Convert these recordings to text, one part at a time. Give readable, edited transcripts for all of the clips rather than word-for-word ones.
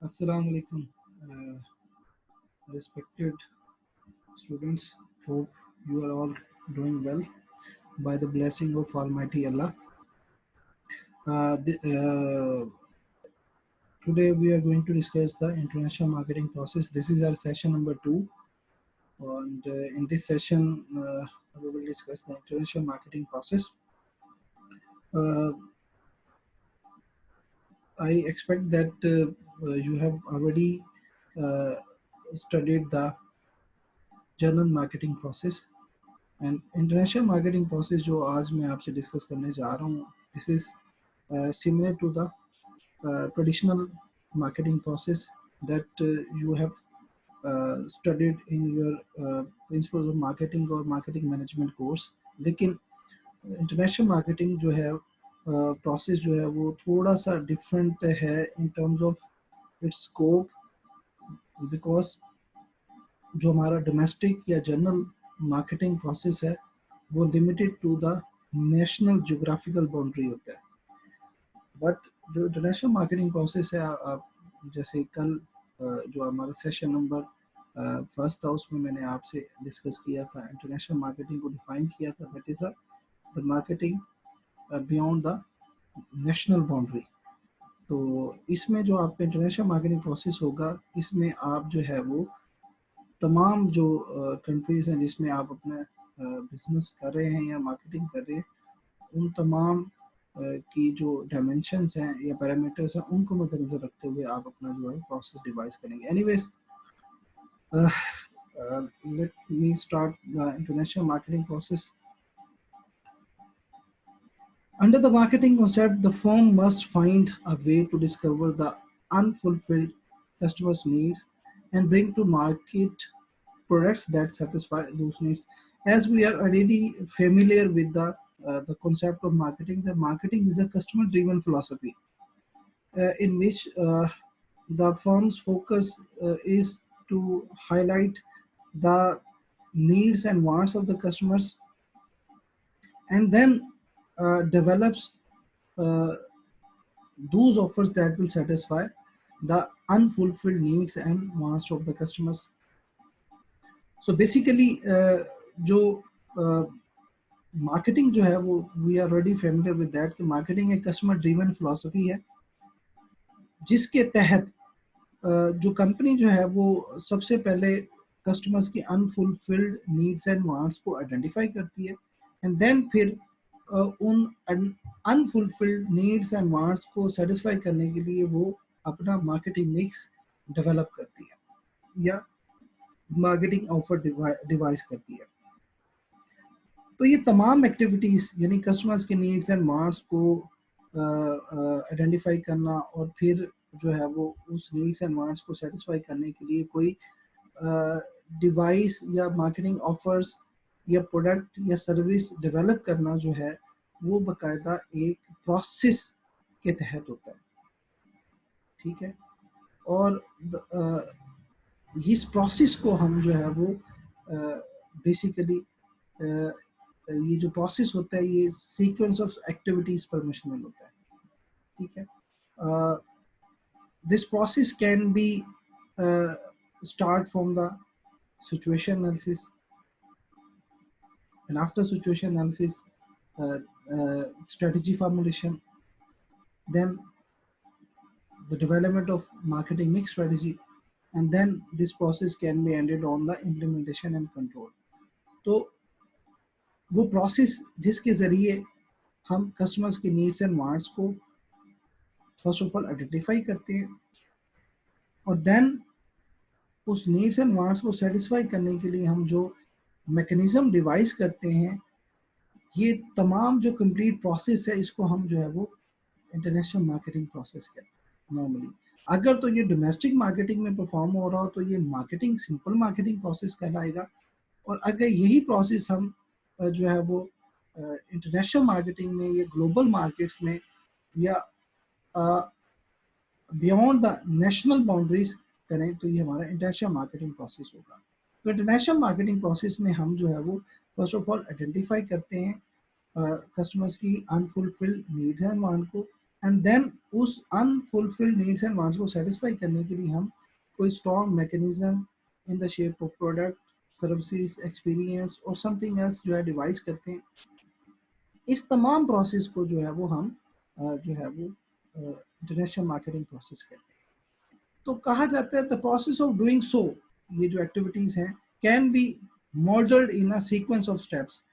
Assalamu alaikum, respected students. Hope you are all doing well by the blessing of Almighty Allah. Today we are going to discuss the international marketing process. This is our session number two, and in this session we will discuss the international marketing process. Uh, I expect that you have already uh, studied the general marketing process. And international marketing process जो आज मैं आपसे discuss करने जा रहा हूँ, this is similar to the traditional marketing process that you have studied in your principles of marketing और marketing management course. लेकिन इंटरनेशनल मार्केटिंग जो है प्रोसेस जो है वो थोड़ा सा डिफरेंट है in terms of its scope, because जो हमारा डोमेस्टिक या जनरल मार्केटिंग प्रोसेस है वो limited to the national geographical boundary होता है. बट जो इंटरनेशनल मार्केटिंग प्रोसेस है, आप जैसे कल जो हमारा सेशन नंबर फर्स्ट था उसमें मैंने आपसे डिस्कस किया था, इंटरनेशनल मार्केटिंग को डिफाइन किया था, that is the marketing beyond the national boundary. तो इसमें जो आपका इंटरनेशनल मार्केटिंग प्रोसेस होगा, इसमें आप जो है वो तमाम जो कंट्रीज़ हैं जिसमें आप अपना बिजनेस कर रहे हैं या मार्केटिंग कर रहे हैं, उन तमाम की जो डायमेंशंस हैं या पैरामीटर्स हैं उनको मद्देनज़र रखते हुए आप अपना जो है प्रोसेस डिवाइस करेंगे. Anyways, let me start the international marketing process. Under the marketing concept, the firm must find a way to discover the unfulfilled customers' needs and bring to market products that satisfy those needs. As we are already familiar with the concept of marketing, the marketing is a customer-driven philosophy in which the firm's focus is to highlight the needs and wants of the customers, and then develops uh, those offers that will satisfy the unfulfilled needs and wants of the customers. So basically जो marketing जो है वो we are already familiar with that कि marketing एक customer driven philosophy है, जिसके तहत जो कंपनी जो है वो सबसे पहले कस्टमर्स की अनफुलफिल्ड नीड्स एंड वांट्स को आइडेंटिफाई करती है, एंड देन फिर उन अनफुलफिल्ड नीड्स एंड वांट्स को सेटिस्फाई करने के लिए वो अपना मार्केटिंग मिक्स डेवलप करती है या मार्केटिंग ऑफर डिवाइस करती है. तो ये तमाम एक्टिविटीज़ यानी कस्टमर्स के नीड्स एंड वांट्स को आइडेंटिफाई करना और फिर जो है वो उस नीड्स एंड वांट्स को सेटिस्फाई करने के लिए कोई डिवाइस या मार्केटिंग ऑफर्स या प्रोडक्ट या सर्विस डेवलप करना जो है वो बाकायदा एक प्रोसेस के तहत होता है. ठीक है, और इस प्रोसेस को हम जो है वो बेसिकली ये जो प्रोसेस होता है ये सीक्वेंस ऑफ एक्टिविटीज पर मुश्तमिल होता है. ठीक है, this process can be start from the situation analysis, and after situation analysis strategy formulation, then the development of marketing mix strategy, and then this process can be ended on the implementation and control. तो वो process जिसके ज़रिए हम customers के needs and wants को first of all identify करते हैं और देन उस नीड्स एंड वांट्स को सेटिस्फाई करने के लिए हम जो मैकेनिज्म डिवाइस करते हैं, ये तमाम जो कंप्लीट प्रोसेस है इसको हम जो है वो इंटरनेशनल मार्केटिंग प्रोसेस कहते हैं. नॉर्मली अगर तो ये डोमेस्टिक मार्केटिंग में परफॉर्म हो रहा हो तो ये मार्केटिंग सिंपल मार्केटिंग प्रोसेस कहलाएगा, और अगर यही प्रोसेस हम जो है वो इंटरनेशनल मार्केटिंग में या ग्लोबल मार्केट्स में या बियॉन्ड द नेशनल बाउंड्रीज करें तो ये हमारा इंटरनेशनल मार्केटिंग प्रोसेस होगा. तो इंटरनेशनल मार्केटिंग प्रोसेस में हम जो है वो फर्स्ट ऑफ ऑल आइडेंटिफाई करते हैं कस्टमर्स की अनफुलफिल्ड नीड्स एंड वांट को, एंड देन उस अनफुलफिल्ड नीड्स एंड वांट्स को सेटिस्फाई करने के लिए हम कोई strong mechanism in the shape of product, services, experience और समथिंग एल्स जो है डिवाइस करते हैं। इस तमाम प्रोसेस को जो है वो हम जो है वो इंटरनेशनल मार्केटिंग प्रोसेस कहते हैं। तो कहा जाता है the process of doing so, ये जो एक्टिविटीज हैं can be modelled in a sequence of steps.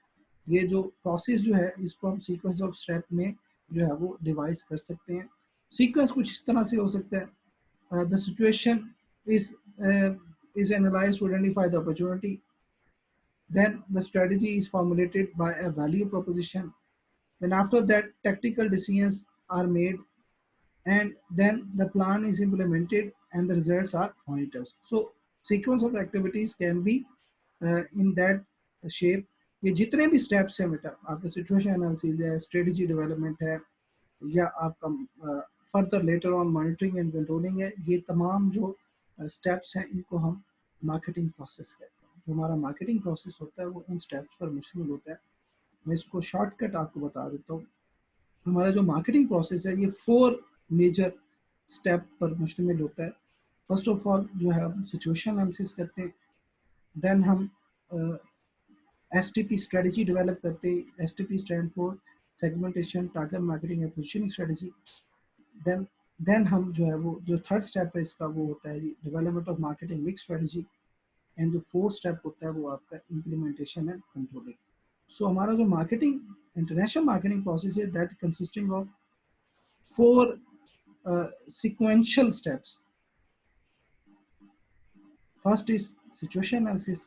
ये जो प्रोसेस जो है इसको हम सीक्वेंस ऑफ स्टेप में जो है वो डिवाइस कर सकते हैं। सीक्वेंस कुछ इस तरह से हो सकता है, the situation is is analyzed to identify the opportunity, then the strategy is formulated by a value proposition, then after that tactical decisions are made, and then the plan is implemented and the results are monitored. So sequence of activities can be in that shape. ये जितने भी steps हैं बेटा, आपका situation analysis है, strategy development है, या आपका further later on monitoring and controlling है, ये तमाम जो स्टेप्स हैं इनको हम मार्केटिंग प्रोसेस कहते हैं। जो हमारा मार्केटिंग प्रोसेस होता है वो इन स्टेप्स पर मुश्तमिल होता है। मैं इसको शॉर्टकट आपको बता देता हूँ। हमारा जो मार्केटिंग प्रोसेस है ये 4 मेजर स्टेप पर मुश्तमिल होता है। फर्स्ट ऑफ ऑल जो है हम सिचुएशन एनालिसिस करते हैं, देन हम STP स्ट्रेटजी डेवलप करते हैं। STP stand for segmentation, target marketing and positioning strategy. Then हम जो है वो जो थर्ड स्टेप है इसका वो होता है development of marketing mix strategy, and जो फोर्थ स्टेप होता है वो आपका इम्प्लीमेंटेशन एंड कंट्रोलिंग। सो हमारा जो मार्केटिंग इंटरनेशनल मार्केटिंग प्रोसेस है that consisting of 4 sequential steps. First is situation analysis,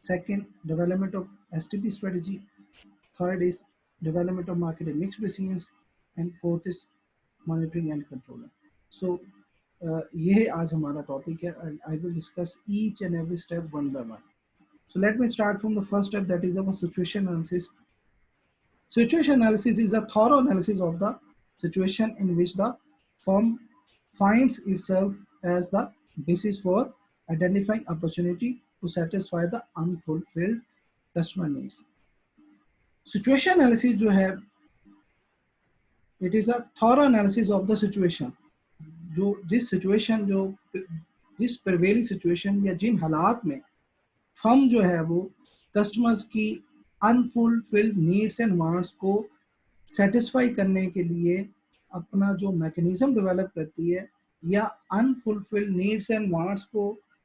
second development of STP strategy, third is development of marketing mix decisions, and fourth is monitoring and controlling. So ये आज हमारा topic है and I will discuss each and every step one by one. So let me start from the first step, that is our situation analysis. Situation analysis is a thorough analysis of the situation in which the firm finds itself as the basis for identifying opportunity to satisfy the unfulfilled customer needs. Situation analysis जो है it is a thorough analysis of the situation. जो जिस situation जो जिस prevailing situation या जिन हालात में firm जो है वो कस्टमर्स की अनफुलफिल्ड नीड्स एंड वांट्स को सेटिस्फाई करने के लिए अपना जो मैकेनिज्म डेवलप करती है, या अनफुलफिल्ड नीड्स एंड वांट्स को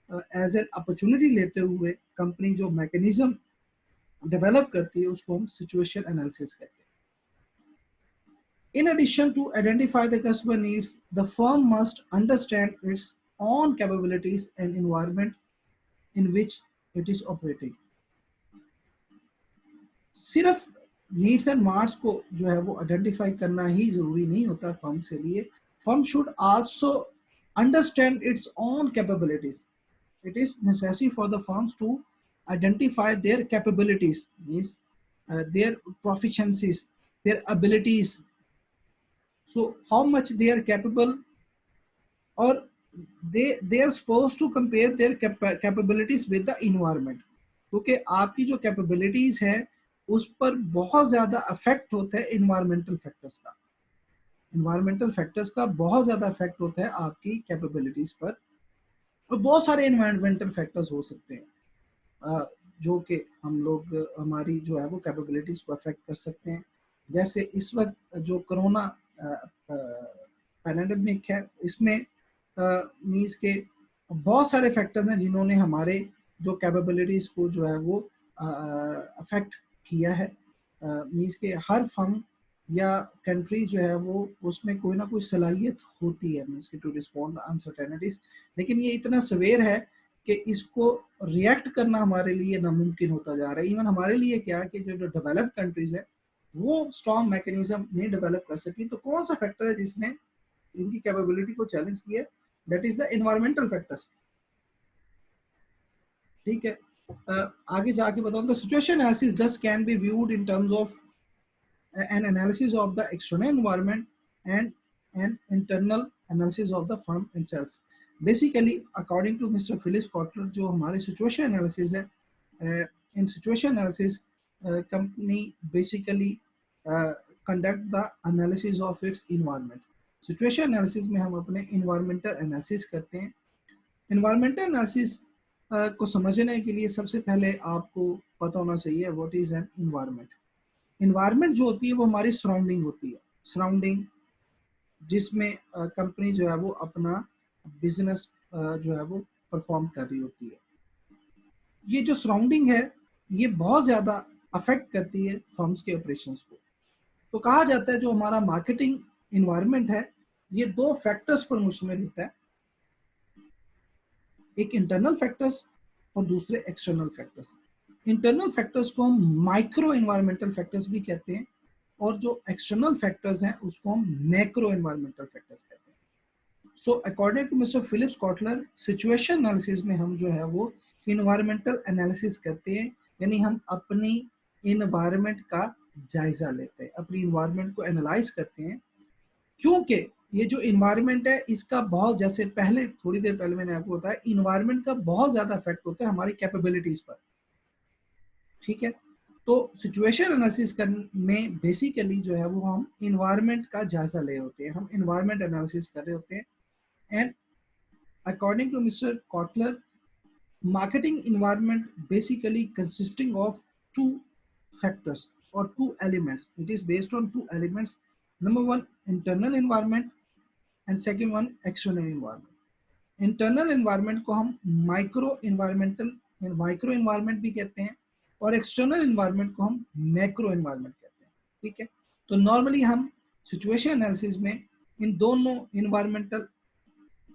एज एन अपॉर्चुनिटी लेते हुए कंपनी जो मैकेनिज्म डेवलप करती है उसको हम सिचुएशन एनालिसिस कहते हैं। In addition to identify the customer needs, the firm must understand its own capabilities and environment in which it is operating. सिर्फ नीड्स एंड वांट्स को जो है वो आइडेंटिफाई करना ही जरूरी नहीं होता फर्म के लिए। Firm should also understand its own capabilities. It is necessary for the firms to identify their capabilities, means their proficiencies, their abilities, so how much they are capable, or they are supposed to compare their capabilities with the environment, क्योंकि आपकी जो capabilities है उस पर बहुत ज़्यादा affect होता है इन्वायरमेंटल फैक्टर्स का। इन्वायरमेंटल फैक्टर्स का बहुत ज़्यादा अफेक्ट होता है आपकी कैपेबिलिटीज पर, और बहुत सारे इन्वायरमेंटल फैक्टर्स हो सकते हैं जो कि हम लोग हमारी जो है वो कैपेबिलिटीज को अफेक्ट कर सकते हैं। जैसे इस वक्त जो कोरोना पैंडेमिक है, इसमें मीन्स के बहुत सारे फैक्टर्स हैं जिन्होंने हमारे जो कैपेबिलिटीज को जो है वो अफेक्ट किया है। मीन्स के हर फर्म या कंट्री जो है वो उसमें कोई ना कोई सलाहियत होती है मीन्स के टू रिस्पॉन्ड अनसर्टेनिटीज, लेकिन ये इतना सवेर है कि इसको रिएक्ट करना हमारे लिए नामुमकिन होता जा रहा है। इवन हमारे लिए क्या कि जो डेवलप्ड कंट्रीज है वो स्ट्रॉन्ग मैकेनिज्म नहीं डेवलप कर सकी। तो कौन सा फैक्टर है जिसने इनकी कैपेबिलिटी को चैलेंज किया? That is the environmental factors. ठीक है, आगे जाके बताऊं तो सिचुएशन एनालिसिस दस can be viewed in terms of an analysis of the external environment and an internal analysis of the firm itself. Basically, according to Mr. Philip Kotler, जो हमारे situation analysis है, in situation analysis, company basically conduct the analysis of its environment. Situation analysis में हम अपने environmental analysis करते हैं। Environmental analysis को समझने के लिए सबसे पहले आपको पता होना चाहिए what is an environment. Environment जो होती है वो हमारी सराउंडिंग होती है, सराउंडिंग जिसमें कंपनी जो है वो अपना बिजनेस जो है वो परफॉर्म कर रही होती है। ये जो सराउंडिंग है ये बहुत ज़्यादा अफेक्ट करती है फर्म्स के ऑपरेशंस को। तो कहा जाता है जो हमारा मार्केटिंग इन्वायरमेंट है ये दो फैक्टर्स पर मुश्तमिल होता है, एक इंटरनल फैक्टर्स और दूसरे एक्सटर्नल फैक्टर्स। इंटरनल फैक्टर्स को हम माइक्रो इन्वायरमेंटल फैक्टर्स भी कहते हैं और जो एक्सटर्नल फैक्टर्स हैं उसको हम मैक्रो इन्वायरमेंटल फैक्टर्स कहते हैं। So according to mister Philips Kotler, situation analysis में हम जो है वो इन्वायरमेंटल एनालिसिस करते हैं, यानी हम अपनी इन्वायरमेंट का जायजा लेते हैं, अपनी इन्वायरमेंट को एनालाइज करते हैं। क्योंकि ये जो इन्वायरमेंट है इसका बहुत, जैसे पहले थोड़ी देर पहले मैंने आपको बताया, इन्वायरमेंट का बहुत ज्यादा इफेक्ट होता है हमारी कैपेबिलिटीज पर। ठीक है, तो सिचुएशन एनालिसिस में बेसिकली जो है वो हम इन्वायरमेंट का जायजा ले होते हैं, हम इन्वायरमेंट एनालिसिस कर रहे होते हैं। And according to mister Kotler, marketing environment basically consisting of two factors or two elements. It is based on two elements. Number one, internal environment, and second one, external environment. Internal environment को हम micro environment भी कहते हैं और external environment को हम macro environment कहते हैं। ठीक है, तो नॉर्मली हम सिचुएशन एनालिसिस में इन दोनों इन्वायरमेंटल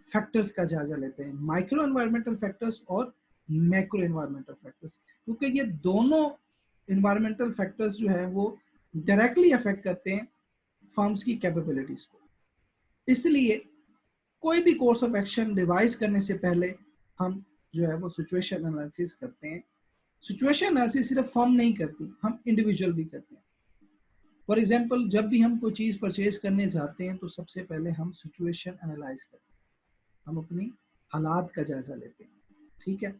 फैक्टर्स का जायजा लेते हैं, माइक्रो एनवायरमेंटल फैक्टर्स और मैक्रो एनवायरमेंटल फैक्टर्स, क्योंकि ये दोनों एनवायरमेंटल फैक्टर्स जो है वो डायरेक्टली अफेक्ट करते हैं फर्म्स की कैपेबिलिटीज को। इसलिए कोई भी कोर्स ऑफ एक्शन डिवाइस करने से पहले हम जो है वो सिचुएशन एनालिसिस करते हैं। सिचुएशन एनालिसिस सिर्फ फर्म नहीं करती, हम इंडिविजुअल भी करते हैं। फॉर एग्जाम्पल, जब भी हम कोई चीज़ परचेज करने जाते हैं तो सबसे पहले हम सिचुएशन एनालाइज करते हैं, हम अपनी हालात का जायजा लेते हैं। ठीक है,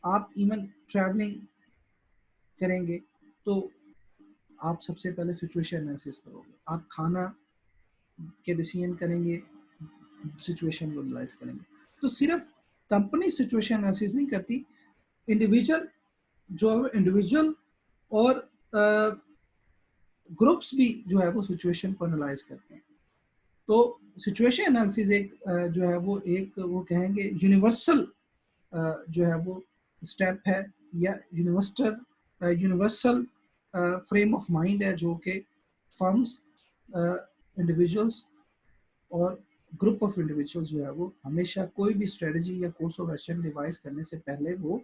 आप इवन ट्रैवलिंग करेंगे तो आप सबसे पहले सिचुएशन एनालिसिस करोगे, आप खाना के डिसीजन करेंगे, सिचुएशन को एनालाइज करेंगे। तो सिर्फ कंपनी सिचुएशन एनालिसिस नहीं करती, इंडिविजुअल जो इंडिविजुअल और ग्रुप्स भी जो है वो सिचुएशन को एनालाइज करते हैं। तो सिचुएशन एनालिसिस एक जो है वो एक वो कहेंगे यूनिवर्सल जो है वो स्टेप है या यूनिवर्सल फ्रेम ऑफ माइंड है, जो कि फर्म्स, इंडिविजुअल्स और ग्रुप ऑफ इंडिविजुअल्स जो है वो हमेशा कोई भी स्ट्रेटजी या कोर्स ऑफ एक्शन डिवाइस करने से पहले वो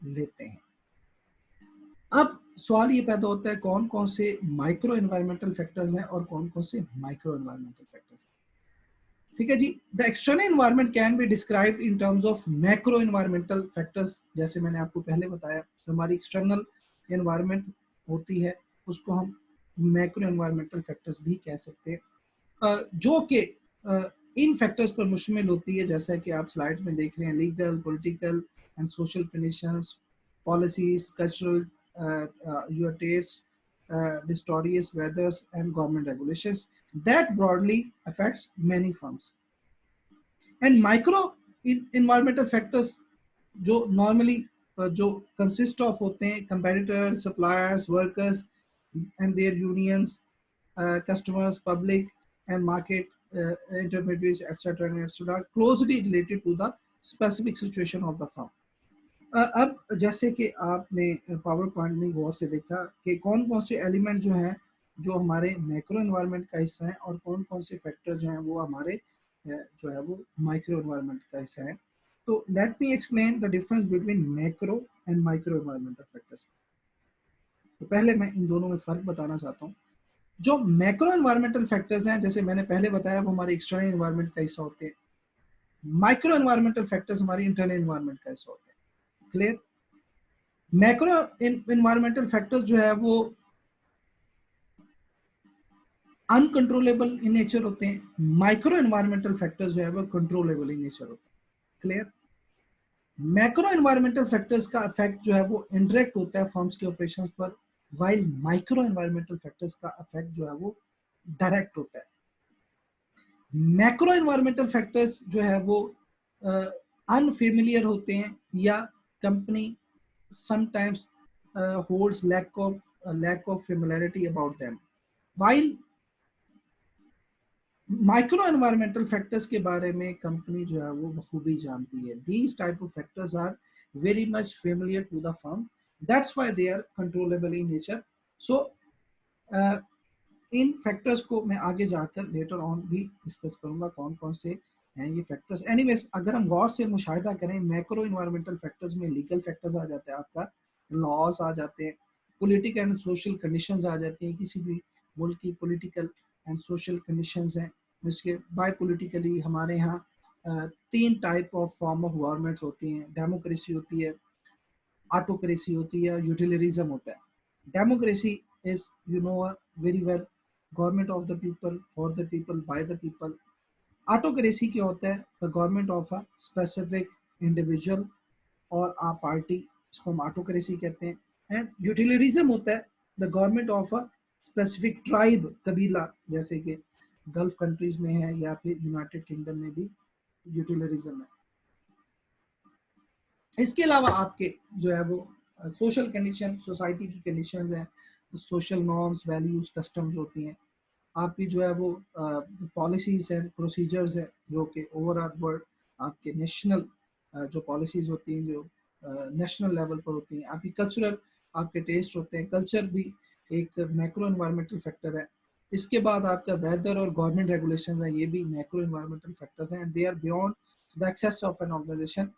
लेते हैं। अब सवाल ये पैदा होता है कौन कौन से माइक्रो एनवायरमेंटल फैक्टर्स हैं और कौन कौन से माइक्रो एनवायरमेंटल फैक्टर्स हैं। ठीक है जी, the external environment can be described in terms of macro environmental factors. जैसे मैंने आपको पहले बताया, हमारी एक्सटर्नल एनवायरनमेंट होती है उसको हम मैक्रो एनवायरमेंटल फैक्टर्स भी कह सकते हैं, जो कि इन फैक्टर्स पर मुश्तमिल होती है, जैसा कि आप स्लाइड में देख रहे हैं, legal, political and social conditions, policies, cultural taste, distorious weathers and government regulations that broadly affects many firms. And micro environmental factors जो normally जो consist of होते हैं competitors, suppliers, workers and their unions, customers, public and market intermediaries, etc., closely related to the specific situation of the firm. अब जैसे कि आपने power point में गौर से देखा कि कौन कौन से एलिमेंट जो हैं जो हमारे मैक्रो एनवायरनमेंट का हिस्सा है और कौन कौन से फैक्टर जो हैं वो हमारे जो है वो माइक्रो एनवायरनमेंट का हिस्सा है। तो let me explain the difference between macro and micro environmental factors. तो पहले मैं इन दोनों में फ़र्क बताना चाहता हूँ। जो मैक्रो एनवायरमेंटल फैक्टर्स हैं, जैसे मैंने पहले बताया, वो हमारे एक्सटर्नल एनवायरनमेंट का हिस्सा होते हैं। माइक्रो एनवायरमेंटल फैक्टर्स हमारी इंटरनल एनवायरनमेंट का हिस्सा होते हैं। क्लियर? मैक्रो एनवायरमेंटल फैक्टर्स जो है वो अनकंट्रोलेबल इन नेचर होते हैं, माइक्रो एनवायरमेंटल फैक्टर्स जो है वो कंट्रोलेबल इन नेचर होते हैं। क्लियर? मैक्रो एनवायरमेंटल फैक्टर्स का इफेक्ट जो है वो इंडायरेक्ट होता है फर्म्स के ऑपरेशंस पर वाइल माइक्रो एनवायरमेंटल फैक्टर्स का इफेक्ट जो है वो डायरेक्ट होता है। मैक्रो एनवायरमेंटल फैक्टर्स जो है वो अनफेमिलियर होते हैं या company sometimes holds lack of familiarity about them, while micro environmental factors के बारे में कंपनी जो है वो बखूबी जानती है। These type of factors are very much familiar to the firm, that's why they are controllable in nature. So इन फैक्टर्स को मैं आगे जाकर लेटर ऑन भी डिस्कस करूंगा कौन कौन से हैं ये फैक्टर्स। एनीवेज, अगर हम गौर से मुशाहिदा करें, मैक्रो इन्वायरमेंटल फैक्टर्स में लीगल फैक्टर्स आ जाते हैं, आपका लॉज आ जाते हैं, पॉलिटिकल एंड सोशल कंडीशंस आ जाती हैं, किसी भी मुल्क की पॉलिटिकल एंड सोशल कंडीशंस हैं। जिसके बाय पॉलिटिकली हमारे यहाँ तीन type of form of governments होती हैं, डेमोक्रेसी होती है, ऑटोक्रेसी होती है, यूटिलरिज्म होता है। Democracy is you know very well government of the people, for the people, by the people. Autocracy क्या होता है? The government of a specific individual और आ पार्टी, इसको हम ऑटोक्रेसी कहते हैं। एंड यूटिलरिज्म होता है the government of a specific tribe, कबीला, जैसे कि गल्फ कंट्रीज में है या फिर यूनाइटेड किंगडम में भी यूटिलरिज्म है। इसके अलावा आपके जो है वो सोशल कंडीशन, सोसाइटी की कंडीशंस हैं, सोशल नॉर्म्स, वैल्यूज, कस्टम्स होती हैं। आपकी जो है वो पॉलिसीज हैं, प्रोसीजर्स हैं, जो कि ओवरऑल वर्ल्ड आपके नेशनल जो पॉलिसीज होती हैं जो नेशनल लेवल पर होती हैं। आपकी कल्चरल, आपके टेस्ट होते हैं, कल्चर भी एक मैक्रो एनवायरमेंटल फैक्टर है। इसके बाद आपका वेदर और गवर्नमेंट रेगुलेशन है, ये भी मैक्रो एनवायरमेंटल फैक्टर्स हैं, and they are beyond the access of an organization.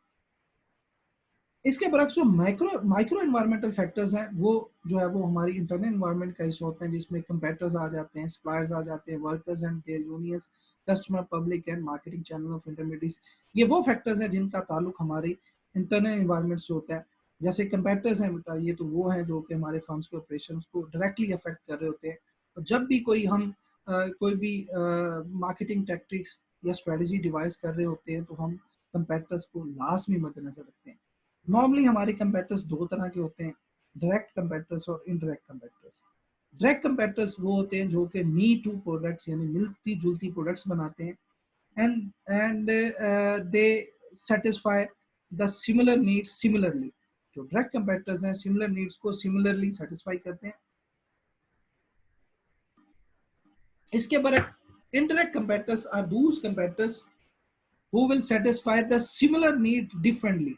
इसके बरक्स जो माइक्रो एनवायरमेंटल फैक्टर्स हैं, वो जो है वो हमारी इंटरनल एनवायरनमेंट का हिस्सा होते हैं, जिसमें कंपेटर्स आ जाते हैं, सप्लायर्स आ जाते हैं, workers and their unions, customer, public and marketing channel of intermediates. ये वो फैक्टर्स हैं जिनका ताल्लुक हमारी इंटरनल एनवायरनमेंट से होता है। जैसे कंपेटर्स हैं बेटा, ये तो वो हैं जो कि हमारे फर्म्स के ऑपरेशन को डायरेक्टली अफेक्ट कर रहे होते हैं। और जब भी कोई हम कोई भी मार्केटिंग टैक्टिक्स या स्ट्रेटजी डिवाइस कर रहे होते हैं, तो हम कंपेटर्स को लाजमी मद्देनजर रखते हैं। नॉर्मली हमारे कंपेटर्स दो तरह के होते हैं, डायरेक्ट कंपेटर्स और इनडायरेक्ट कंपेटर्स। डायरेक्ट कंपेटर्स वो होते हैं जो कि मी टू प्रोडक्ट्स यानी मिलती जुलती प्रोडक्ट्स बनाते हैं, and they satisfy the similar needs similarly. जो डायरेक्ट कंपेटर्स हैं सिमिलर नीड्स को सिमिलरली सेटिस्फाई करते हैं। इसके बरक्स indirect competitors are those competitors who will satisfy the similar need differently।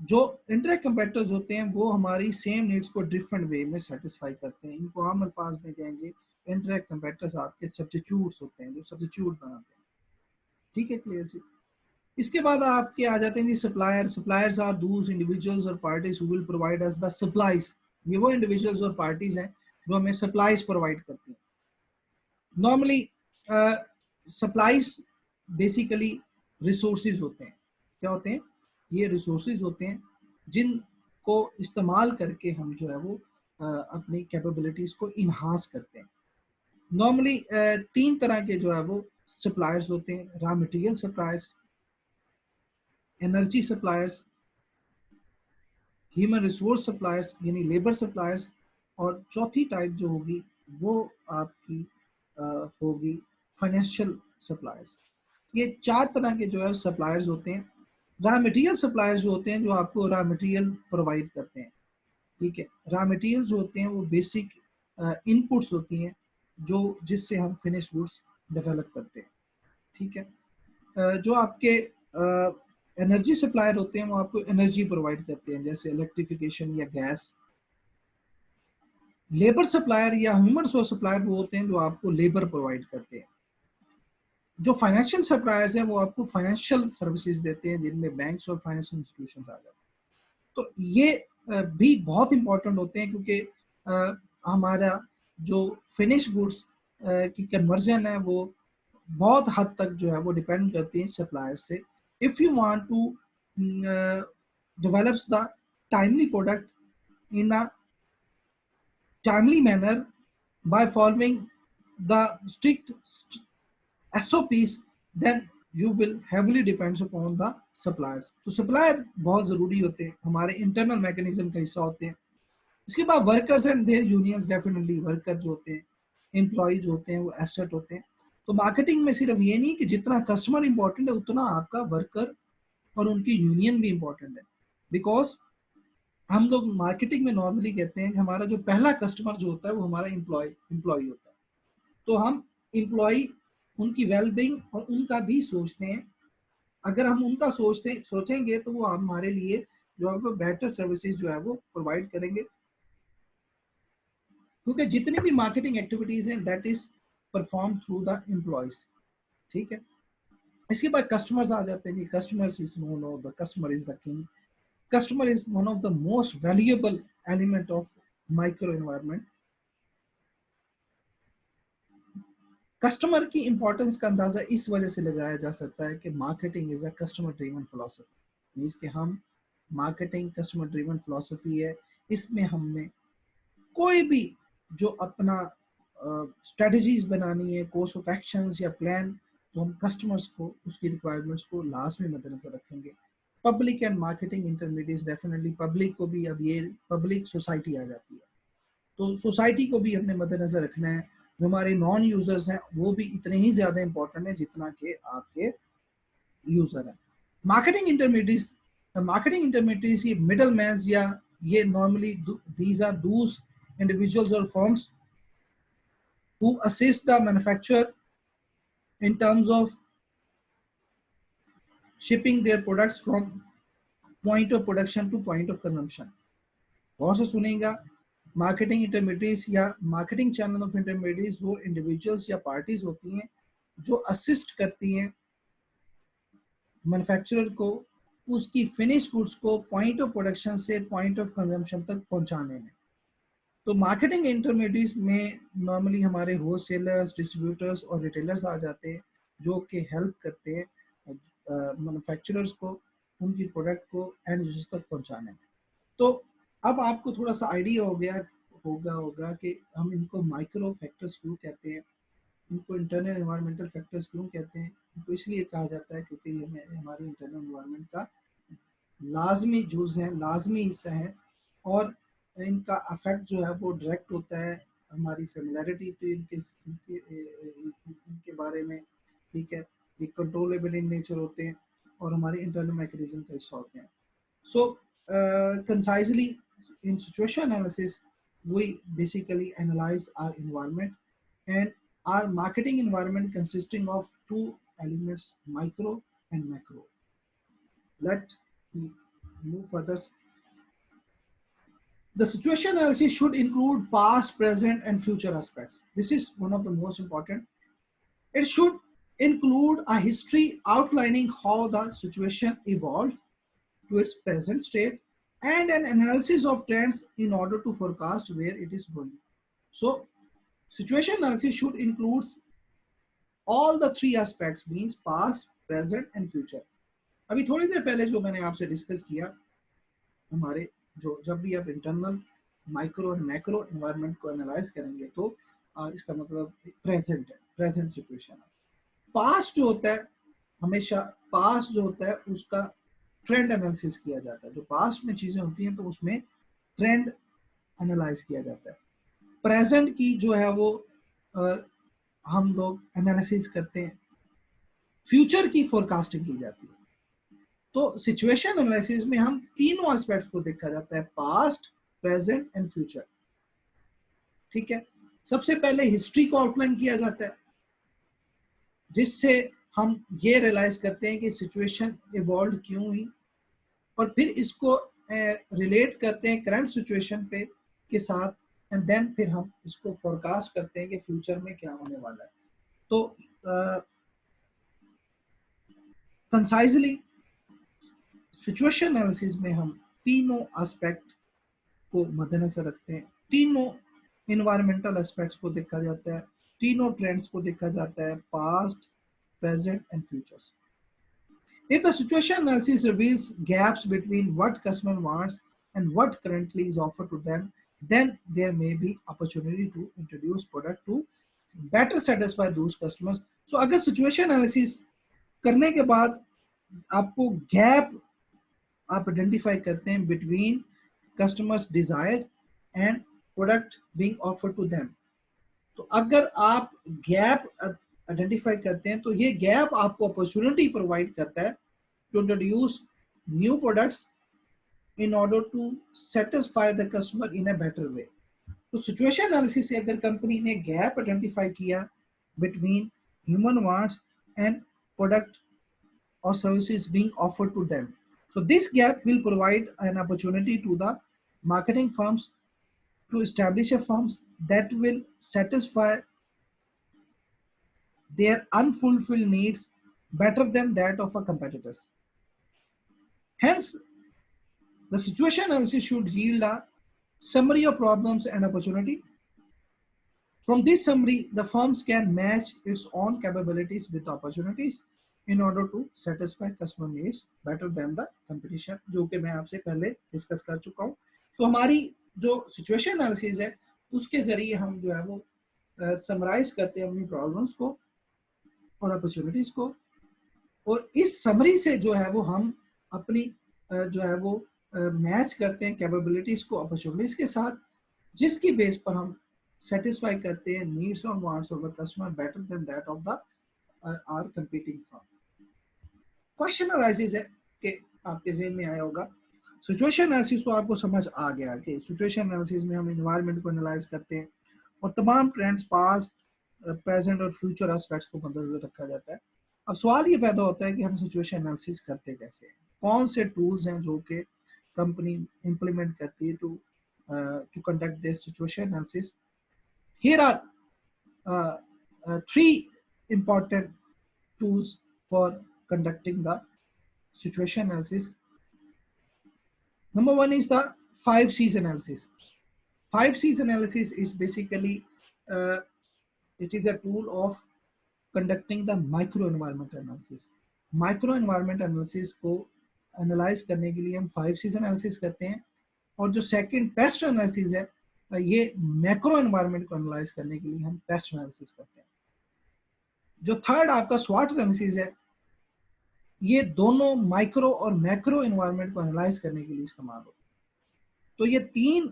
जो इंटरेक्ट कंपेटर्स होते हैं वो हमारी सेम नीड्स को डिफरेंट वे में सेटिस्फाई करते हैं। इनको आम अल्फाज में कहेंगे इंटरेक्ट कंपेटर्स आपके सब्स्टिट्यूट्स होते हैं, जो सब्स्टिट्यूट बनाते हैं। ठीक है, क्लियर जी। इसके बाद आपके आ जाते हैं जी supplier. Suppliers are those individuals और parties who will provide us the supplies. ये वो इंडिविजुअल्स और पार्टीज हैं जो हमें सप्लाईज प्रोवाइड करती हैं। नॉर्मली सप्लाईज बेसिकली रिसोर्सेज होते हैं। क्या होते हैं? ये रिसोर्सेज होते हैं जिनको इस्तेमाल करके हम जो है वो अपनी कैपेबिलिटीज को इन्हांस करते हैं। नॉर्मली तीन तरह के जो है वो सप्लायर्स होते हैं, raw material suppliers, energy suppliers, human resource suppliers यानी लेबर सप्लायर्स, और चौथी टाइप जो होगी वो आपकी होगी फाइनेंशियल सप्लायर्स। ये चार तरह के जो है सप्लायर्स होते हैं। रॉ मटेरियल सप्लायर्स जो होते हैं जो आपको रॉ मटेरियल प्रोवाइड करते हैं। ठीक है, रॉ मटेरियल जो होते हैं वो बेसिक इनपुट्स होती हैं जो जिससे हम फिनिश गुड्स डेवलप करते हैं। ठीक है, जो आपके एनर्जी सप्लायर होते हैं वो आपको एनर्जी प्रोवाइड करते हैं, जैसे इलेक्ट्रिफिकेशन या गैस। लेबर सप्लायर या ह्यूमन रिसोर्स सप्लायर वो होते हैं जो आपको लेबर प्रोवाइड करते हैं। जो फाइनेंशियल सप्लायर्स हैं वो आपको फाइनेंशियल सर्विसेज देते हैं, जिनमें बैंक्स और फाइनेंशियल इंस्टीट्यूशंस आ जाते हैं। तो ये भी बहुत इंपॉर्टेंट होते हैं क्योंकि हमारा जो फिनिश गुड्स की कन्वर्जन है वो बहुत हद तक जो है वो डिपेंड करती है सप्लायर से। If you want to develops the timely product in a timely manner by following the strict SOPs, then you will heavily depends upon the suppliers। तो सप्लायर बहुत ज़रूरी होते हैं, हमारे इंटरनल मैकेनिज्म का हिस्सा होते हैं। इसके बाद workers and their unions, definitely worker जो होते हैं, एम्प्लॉय जो होते हैं, वो एसेट होते हैं। तो मार्केटिंग में सिर्फ ये नहीं कि जितना कस्टमर इंपॉर्टेंट है उतना आपका वर्कर और उनकी यूनियन भी इंपॉर्टेंट है। बिकॉज हम लोग मार्केटिंग में नॉर्मली कहते हैं कि हमारा जो पहला कस्टमर जो होता है वो हमारा एम्प्लॉय होता है। तो हम एम्प्लॉय, उनकी वेलबींग और उनका भी सोचते हैं। अगर हम उनका सोचेंगे तो वो हमारे लिए जो है वो बेटर सर्विसेज जो है वो प्रोवाइड करेंगे। क्योंकि जितनी भी मार्केटिंग एक्टिविटीज हैं that is perform through the employees. ठीक है। इसके बाद कस्टमर्स आ जाते हैं। Customers is know the customer is the king. Customer is one of the most valuable element of micro environment. Customer की इंपॉर्टेंस का अंदाजा इस वजह से लगाया जा सकता है कि marketing is a customer driven philosophy. Means कि हम मार्केटिंग कस्टमर ड्रिवन फिलोसफी है। इसमें हमने कोई भी जो अपना स्ट्रेटजीज बनानी है, कोर्स ऑफ एक्शंस या प्लान, तो हम कस्टमर्स को उसकी रिक्वायरमेंट्स को लाजमी मद्देनजर रखेंगे। Public and marketing intermediates, definitely public को भी, अब ये पब्लिक सोसाइटी आ जाती है, तो सोसाइटी को भी हमने मद्देनजर रखना है। जो हमारे नॉन यूजर्स हैं वो भी इतने ही ज्यादा इंपॉर्टेंट है जितना कि आपके यूजर है। मार्केटिंग इंटरमीडिएट्स, ये मिडल मैन या ये नॉर्मली दीज आर दूस individuals or firms who assist the manufacturer in terms of shipping their products from point of production to point of consumption। बहुत से सुनेगा मार्केटिंग इंटरमीडिएट्स या marketing channel of intermediates वो individuals या parties होती हैं जो असिस्ट करती हैं मैन्युफैक्चरर को उसकी फिनिश गुड्स को पॉइंट ऑफ प्रोडक्शन से पॉइंट ऑफ कंजम्पशन तक पहुंचाने में। तो मार्केटिंग इंटरमीडिएट्स में नॉर्मली हमारे होलसेलर्स, डिस्ट्रीब्यूटर्स और रिटेलर्स आ जाते हैं जो कि हेल्प करते हैं मैन्युफैक्चरर्स को उनकी प्रोडक्ट को एंड यूजर्स तक पहुंचाने में। तो अब आपको थोड़ा सा आइडिया होगा कि हम इनको माइक्रो फैक्टर्स क्यों कहते हैं, इनको इंटरनल एनवायरमेंटल फैक्टर्स क्यों कहते हैं। इनको इसलिए कहा जाता है क्योंकि ये हमारी इंटरनल एनवायरमेंट का लाजमी जुज़ है, लाजमी हिस्सा है, और इनका अफेक्ट जो है वो डायरेक्ट होता है हमारी फेमिलैरिटी तो इनके बारे में। ठीक है। ये कंट्रोलेबल इन नेचर होते हैं और हमारे इंटरनल मैकेनिज्म का हिस्सा होते हैं। सो concisely in situation analysis we basically analyze our environment, and our marketing environment consisting of two elements, micro and macro. Let me move further. The situation analysis should include past, present, and future aspects. This is one of the most important. It should include a history outlining how the situation evolved to its present state and an analysis of trends in order to forecast where it is going. So, situation analysis should include all the three aspects, means past, present, and future. अभी थोड़ी देर पहले जो मैंने आपसे discuss किया, हमारे जो जब भी आप इंटरनल, माइक्रो और मैक्रो एनवायरनमेंट को एनालाइज करेंगे तो इसका मतलब प्रेजेंट है, प्रेजेंट सिचुएशन है। पास्ट जो होता है, हमेशा पास्ट जो होता है उसका ट्रेंड एनालिसिस किया जाता है। जो पास्ट में चीजें होती हैं तो उसमें ट्रेंड एनालाइज किया जाता है। प्रेजेंट की जो है वो हम लोग एनालिसिस करते हैं, फ्यूचर की फोरकास्टिंग की जाती है। तो सिचुएशन एनालिसिस में हम तीनों एस्पेक्ट्स को देखा जाता है, पास्ट, प्रेजेंट एंड फ्यूचर। ठीक है। सबसे पहले हिस्ट्री को आउटलाइन किया जाता है जिससे हम ये रियलाइज करते हैं कि सिचुएशन इवॉल्व क्यों हुई, और फिर इसको रिलेट करते हैं करंट सिचुएशन पे के साथ, एंड देन फिर हम इसको फोरकास्ट करते हैं कि फ्यूचर में क्या होने वाला है। तो कंसाइजली सिचुएशन एनालिसिस में हम तीनों एस्पेक्ट को मद्देनजर रखते हैं, तीनों इन्वायरमेंटल एस्पेक्ट्स को देखा जाता है, तीनों ट्रेंड्स को देखा जाता है, past, present and futures. If the situation analysis reveals gaps between what customer wants and what currently is offered to them, then there may be opportunity to introduce product to better satisfy those customers. So अगर situation analysis करने के बाद आपको gap आप identify करते हैं between customers desired and product being offered to them. तो अगर आप गैप आइडेंटिफाई करते हैं तो ये गैप आपको अपॉर्चुनिटी प्रोवाइड करता है to introduce new products in order to satisfy the customer in a better way. तो सिचुएशन एनालिसिस से अगर कंपनी ने गैप आइडेंटिफाई किया between human wants and product or services being offered to them. So this gap will provide an opportunity to the marketing firms to establish a firms that will satisfy their unfulfilled needs better than that of our competitors. Hence, the situation analysis should yield a summary of problems and opportunity. From this summary, the firms can match its own capabilities with opportunities in order to satisfy customer needs better than the competition, जो कि मैं आपसे पहले discuss कर चुका हूँ। तो हमारी जो सिचुएशन एनालिसिस है उसके जरिए हम जो है वो समराइज करते हैं अपनी प्रॉब्लम्स को और अपॉर्चुनिटीज को, और इस समरी से जो है वो हम अपनी जो है वो मैच करते हैं कैपेबिलिटीज को अपॉर्चुनिटीज के साथ, जिसकी बेस पर हम सेटिस्फाई करते हैं नीड्स और wants of the customer better than that of the are competing firm. Question arises है कि आपके ज़हन में आया होगा, सिचुएशन एनालिसिस तो आपको समझ आ गया कि सिचुएशन एनालिसिस में हम एनवायरनमेंट को एनालाइज करते हैं और तमाम ट्रेंड्स पास्ट प्रेजेंट और फ्यूचर एस्पेक्ट्स को मद्देनजर रखा जाता है। अब सवाल ये पैदा होता है कि हम सिचुएशन एनालिसिस करते कैसे हैं, कौन से टूल्स हैं जो कि कंपनी इंप्लीमेंट करती है to conduct this situation analysis. Here are three important tools for conducting the situation analysis. Number one is the 5Cs analysis. 5Cs analysis is basically it is a tool of conducting the micro environment analysis. Micro environment analysis को analyse करने के लिए हम 5Cs analysis करते हैं, और जो second paste analysis है ये मैक्रो एनवायरनमेंट को एनालाइज करने के लिए हम पेस्ट एनालिसिस करते हैं। जो थर्ड आपका स्वॉट एनालिसिस है ये दोनों माइक्रो और मैक्रो एनवायरनमेंट को एनालाइज करने के लिए इस्तेमाल होता है। तो ये तीन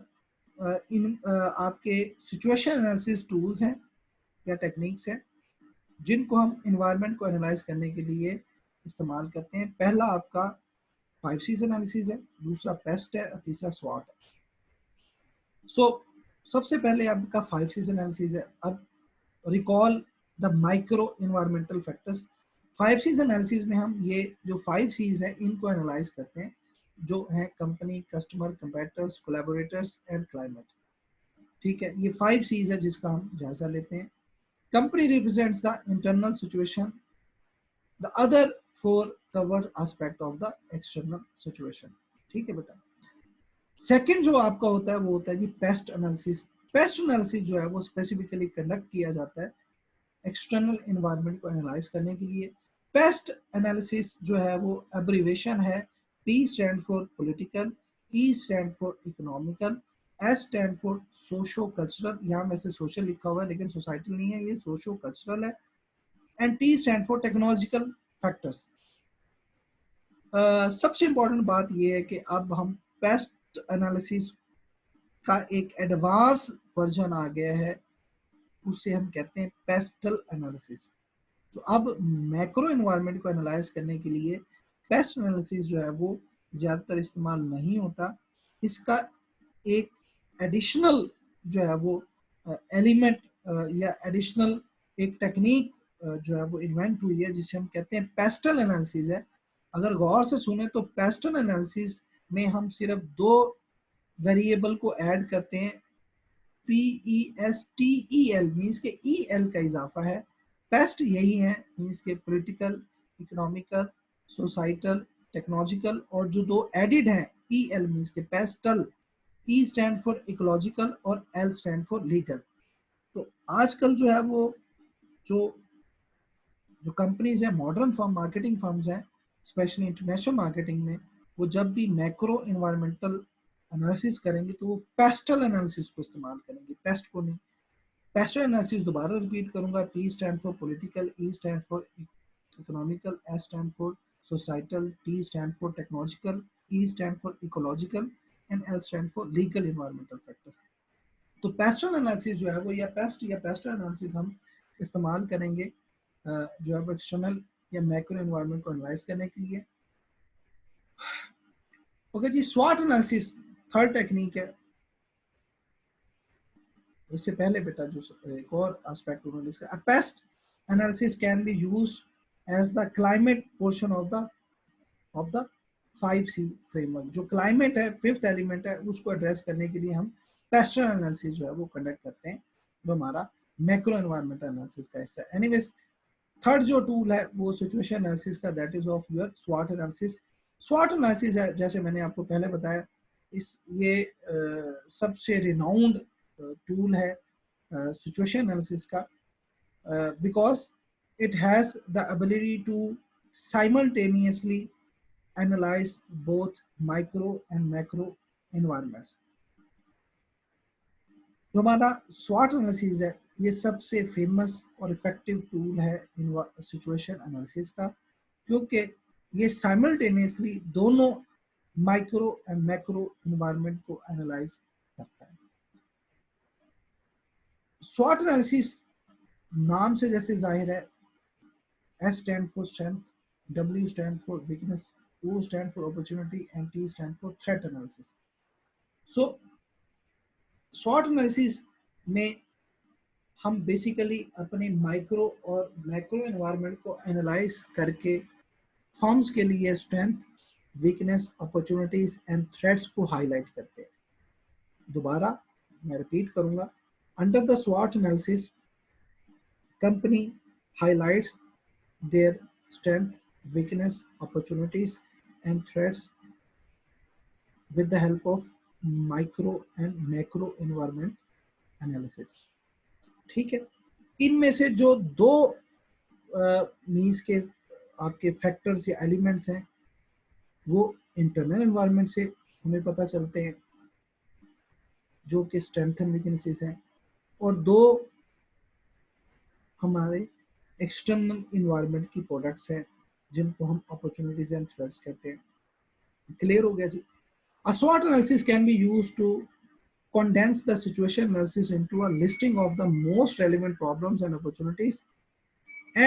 आपके सिचुएशन एनालिसिस टूल्स हैं या टेक्निक्स हैं जिनको हम एनवायरनमेंट को एनालाइज करने के लिए इस्तेमाल करते हैं। पहला आपका 5Cs एनालिसिस है, दूसरा पेस्ट है और तीसरा स्वॉट है। सो सबसे पहले आपका 5Cs एनालिसिस है। अब recall the micro environmental factors. 5Cs analysis में हम ये जो 5Cs है इनको एनालाइज करते हैं, जो है company, customer, competitors, collaborators and climate. ठीक है, ये 5Cs है जिसका हम जायजा लेते हैं। Company represents the internal situation, the other 4 cover aspect of the external situation. ठीक है बेटा। सेकंड जो आपका होता है वो होता है जी पेस्ट एनालिसिस। पेस्ट एनालिसिस जो है वो स्पेसिफिकली कंडक्ट किया जाता है एक्सटर्नल एनवायरनमेंट को एनालाइज करने के लिए। पेस्ट एनालिसिस जो है वो एब्रीवेशन है, P stand for political, E stand for economical, S stand for socio cultural, यहाँ में से सोशल लिखा हुआ है लेकिन सोसाइटल नहीं है, ये सोशो कल्चरल है, and T stand for technological factors. सबसे इम्पोर्टेंट बात ये है कि अब हम पेस्ट एनालिसिस का एक एडवांस वर्जन आ गया है, उससे हम कहते हैं पेस्टल एनालिसिस। तो अब मैक्रो एनवायरनमेंट को एनालाइज करने के लिए पेस्ट एनालिसिस जो है वो ज़्यादातर इस्तेमाल नहीं होता। इसका एक एडिशनल जो है वो एलिमेंट या एडिशनल एक टेक्निक जो है वो इन्वेंट हुई है जिसे हम कहते हैं पेस्टल एनालिसिस है। अगर गौर से सुने तो पेस्टल एनालिसिस में हम सिर्फ 2 वेरिएबल को ऐड करते हैं, PESTEL मीन्स के EL का इजाफा है। पेस्ट यही है मीन्स के पॉलिटिकल, इकोनॉमिकल, सोसाइटल, टेक्नोलॉजिकल, और जो 2 एडिड हैं EL मीन्स के pastel, E stand for ecological और L स्टैंड फॉर लीगल। तो आजकल जो है वो जो कंपनीज हैं, मॉडर्न फर्म, मार्केटिंग फर्म्स हैं, स्पेशली इंटरनेशनल मार्केटिंग में, वो जब भी मैक्रो एनवायरमेंटल एनालिसिस करेंगे तो वो पेस्टल एनालिसिस को इस्तेमाल करेंगे, पेस्ट को नहीं। पेस्टल एनालिसिस दोबारा रिपीट करूंगा, P stand for political, E stand for economical, S stand for societal, T stand for technological, E stand for ecological and L stand for legal environmental factors. तो pastel analysis जो है वो या pastel analysis हम इस्तेमाल करेंगे जो है एक्सटर्नल या मैक्रो एनवायरनमेंट को एनालाइज करने के लिए। ओके जी, स्वॉट एनालिसिस थर्ड टेक्निक है। इससे पहले बेटा जो एक और एस्पेक्ट उन्होंने इसका, PEST analysis can be used as the climate portion of the 5C framework. जो क्लाइमेट है, फिफ्थ एलिमेंट है, उसको एड्रेस करने के लिए हम पेस्टल एनालिसिस जो है वो कंडक्ट करते हैं, जो हमारा मैक्रो एनवायरमेंटल एनालिसिस का हिस्सा है। एनीवेज, थर्ड जो टूल है वो सिचुएशन एनालिसिस का, दैट इज ऑफ योर स्वॉट एनालिसिस। स्वॉट एनालिसिस है, जैसे मैंने आपको पहले बताया, ये सबसे रिनाउंड टूल है सिचुएशन एनालिसिस का, because it has the ability to simultaneously analyse both micro and macro environments. जो हमारा स्वॉट एनालिसिस है, ये सबसे फेमस और इफेक्टिव टूल है इन सिचुएशन एनालिसिस का, क्योंकि ये साइमल्टेनियसली दोनों माइक्रो एंड मैक्रो एनवायरनमेंट को एनालाइज करता है। स्वॉट एनालिसिस नाम से जैसे जाहिर है, S stand for strength, W stand for weakness, O stand for opportunity, and T stand for threat analysis. So SWOT analysis में हम बेसिकली अपने माइक्रो और मैक्रो एनवायरनमेंट को एनालाइज करके फर्म्स के लिए strength, weakness, opportunities and threats को highlight करते हैं। दोबारा मैं रिपीट करूंगा, under the SWOT analysis company highlights their strength, weakness, opportunities and threats with the help of micro and macro environment analysis। ठीक है, इनमें से जो दो मीन्स के आपके फैक्टर्स या एलिमेंट्स हैं वो इंटरनल एनवायरनमेंट से हमें पता चलते हैं, जो कि स्ट्रेंथ एंड वीकनेसेस हैं, और दो हमारे एक्सटर्नल इन्वायरमेंट की प्रोडक्ट्स हैं, जिनको हम अपॉर्चुनिटीज एंड थ्रेट्स कहते हैं। क्लियर हो गया जी? A SWOT analysis can be used to condense the situation analysis into a listing of the most relevant problems and opportunities,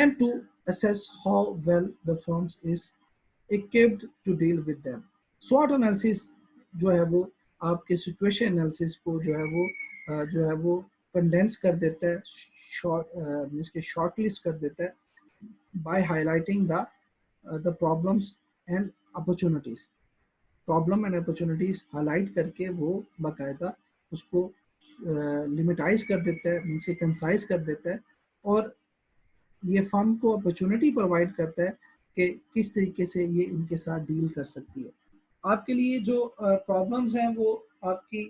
and to assess how well the firm is equipped to deal with them। SWOT analysis जो है वो आपके situation analysis को जो है वो condense कर देता है, short list कर देता है by highlighting the problems and opportunities। Problem and opportunities highlight करके वो बाकायदा उसको लिमिटाइज कर देता है, मीन्स कंसाइज कर देता है, और ये फर्म को अपॉर्चुनिटी प्रोवाइड करता है कि किस तरीके से ये इनके साथ डील कर सकती है। आपके लिए जो प्रॉब्लम्स हैं वो आपकी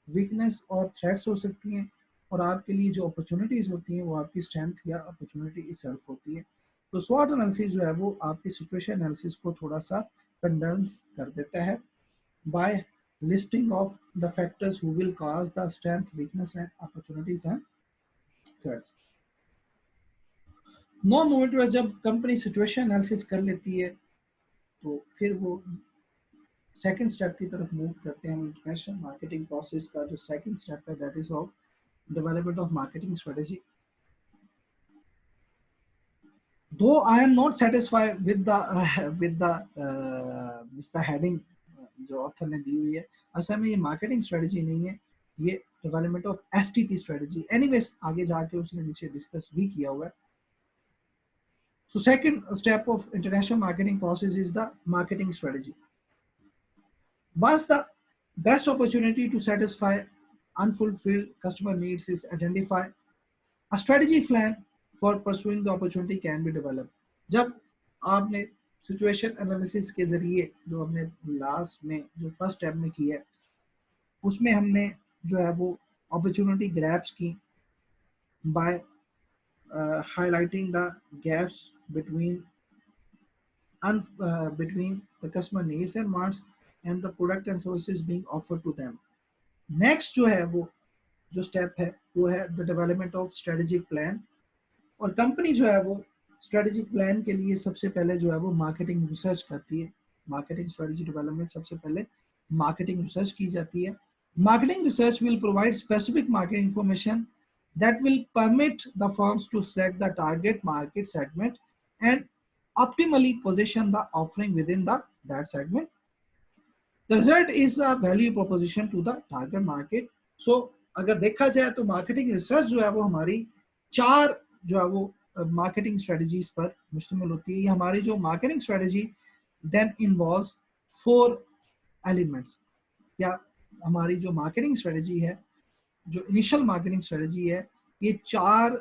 वीकनेस और थ्रेट्स हो सकती हैं, और आपके लिए जो अपॉर्चुनिटीज़ होती हैं वो आपकी स्ट्रेंथ या अपॉर्चुनिटी इटसेल्फ होती है। तो स्वॉट एनालिसिस जो है वो आपकी सिचुएशन एनालिसिस को थोड़ा सा कंडेंस कर देता है by listing of the factors who will cause the strength, weakness and opportunities and threats। No moment में जब कंपनी सिचुएशन एनालिसिस कर लेती है तो फिर वो सेकंड स्टेप की तरफ मूव करते हैं। इंटरनेशनल मार्केटिंग प्रोसेस का जो सेकंड स्टेप है, that is of development of marketing strategy. Though I am not satisfied with the heading जो ऑथर ने दी हुई है, असल में ये मार्केटिंग स्ट्रेटजी नहीं है, ये development of STP strategy. Anyways आगे जाके उसने नीचे डिस्कस भी किया हुआ है। So second step of international marketing process is the marketing strategy. Once the best opportunity to satisfy unfulfilled customer needs is identified, a strategy plan for pursuing the opportunity can be developed। जब आपने situation analysis के जरिए जो हमने last में जो first step में किया है, उसमें हमने जो है वो अपॉर्चुनिटी ग्रैब्स की bye highlighting the gaps between the customer needs and wants and the product and services being offered to them। Next जो है वो जो स्टेप है वो है the development of strategic plan. और कंपनी जो है वो स्ट्रेटेजिक प्लान के लिए सबसे पहले जो है वो मार्केटिंग रिसर्च करती है। मार्केटिंग स्ट्रेटेजी डेवलपमेंट सबसे पहले मार्केटिंग रिसर्च की जाती है, Marketing research will provide specific market information that will permit the firms to select the target market segment and optimally position the offering within that segment. The result is a value proposition to the target market. So अगर देखा जाए तो marketing research जो है वो हमारी चार जो है वो मार्केटिंग स्ट्रेटजीज पर मुश्तमिल होती है. ये हमारी जो marketing strategy then involves 4 elements. या हमारी जो मार्केटिंग स्ट्रेटजी है, जो इनिशियल मार्केटिंग स्ट्रेटजी है, ये 4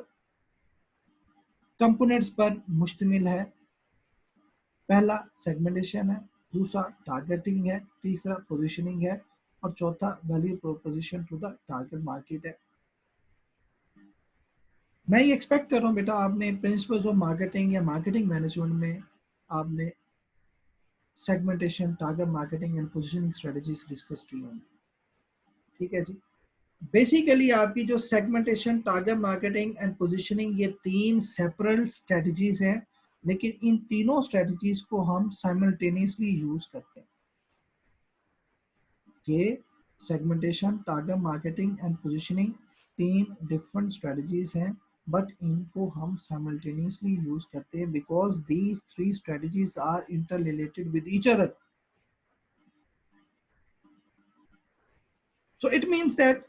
कंपोनेंट्स पर मुश्तमिल है. पहला सेगमेंटेशन है, दूसरा टारगेटिंग है, तीसरा पोजीशनिंग है और चौथा value proposition to the target market है. मैं ये एक्सपेक्ट कर रहा हूँ बेटा आपने प्रिंसिपल्स ऑफ मार्केटिंग या मार्केटिंग मैनेजमेंट में आपने segmentation, target marketing and positioning strategies discuss की होंगी. ठीक है जी. बेसिकली आपकी जो segmentation, target marketing and positioning, ये 3 सेपरेट स्ट्रेटजीज हैं, लेकिन इन तीनों स्ट्रेटजीज को हम साइमल्टेनियसली यूज करते हैं. ये segmentation, target marketing and positioning 3 different strategies हैं, बट इनको हम साइमल्टेनियसली यूज करते हैं because these 3 strategies are inter related with each other. So it means that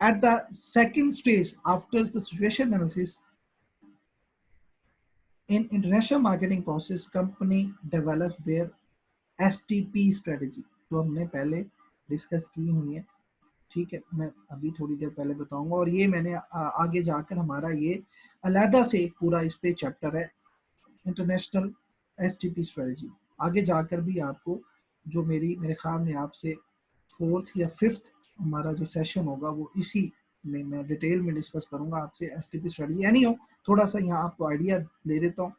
at the second stage after the situation analysis in international marketing process, company develops their STP strategy जो हमने पहले discuss की हुई है. ठीक है, मैं अभी थोड़ी देर पहले बताऊंगा और ये मैंने आगे जाकर हमारा ये अलहदा से एक पूरा इस पे चैप्टर है, इंटरनेशनल STP स्ट्रेटजी. आगे जाकर भी आपको जो मेरे ख्याल में आपसे 4th या 5th हमारा जो सेशन होगा वो इसी में मैं डिटेल में डिस्कस करूंगा आपसे STP स्ट्रेटजी. एनी हो, थोड़ा सा यहाँ आपको आइडिया दे देता हूँ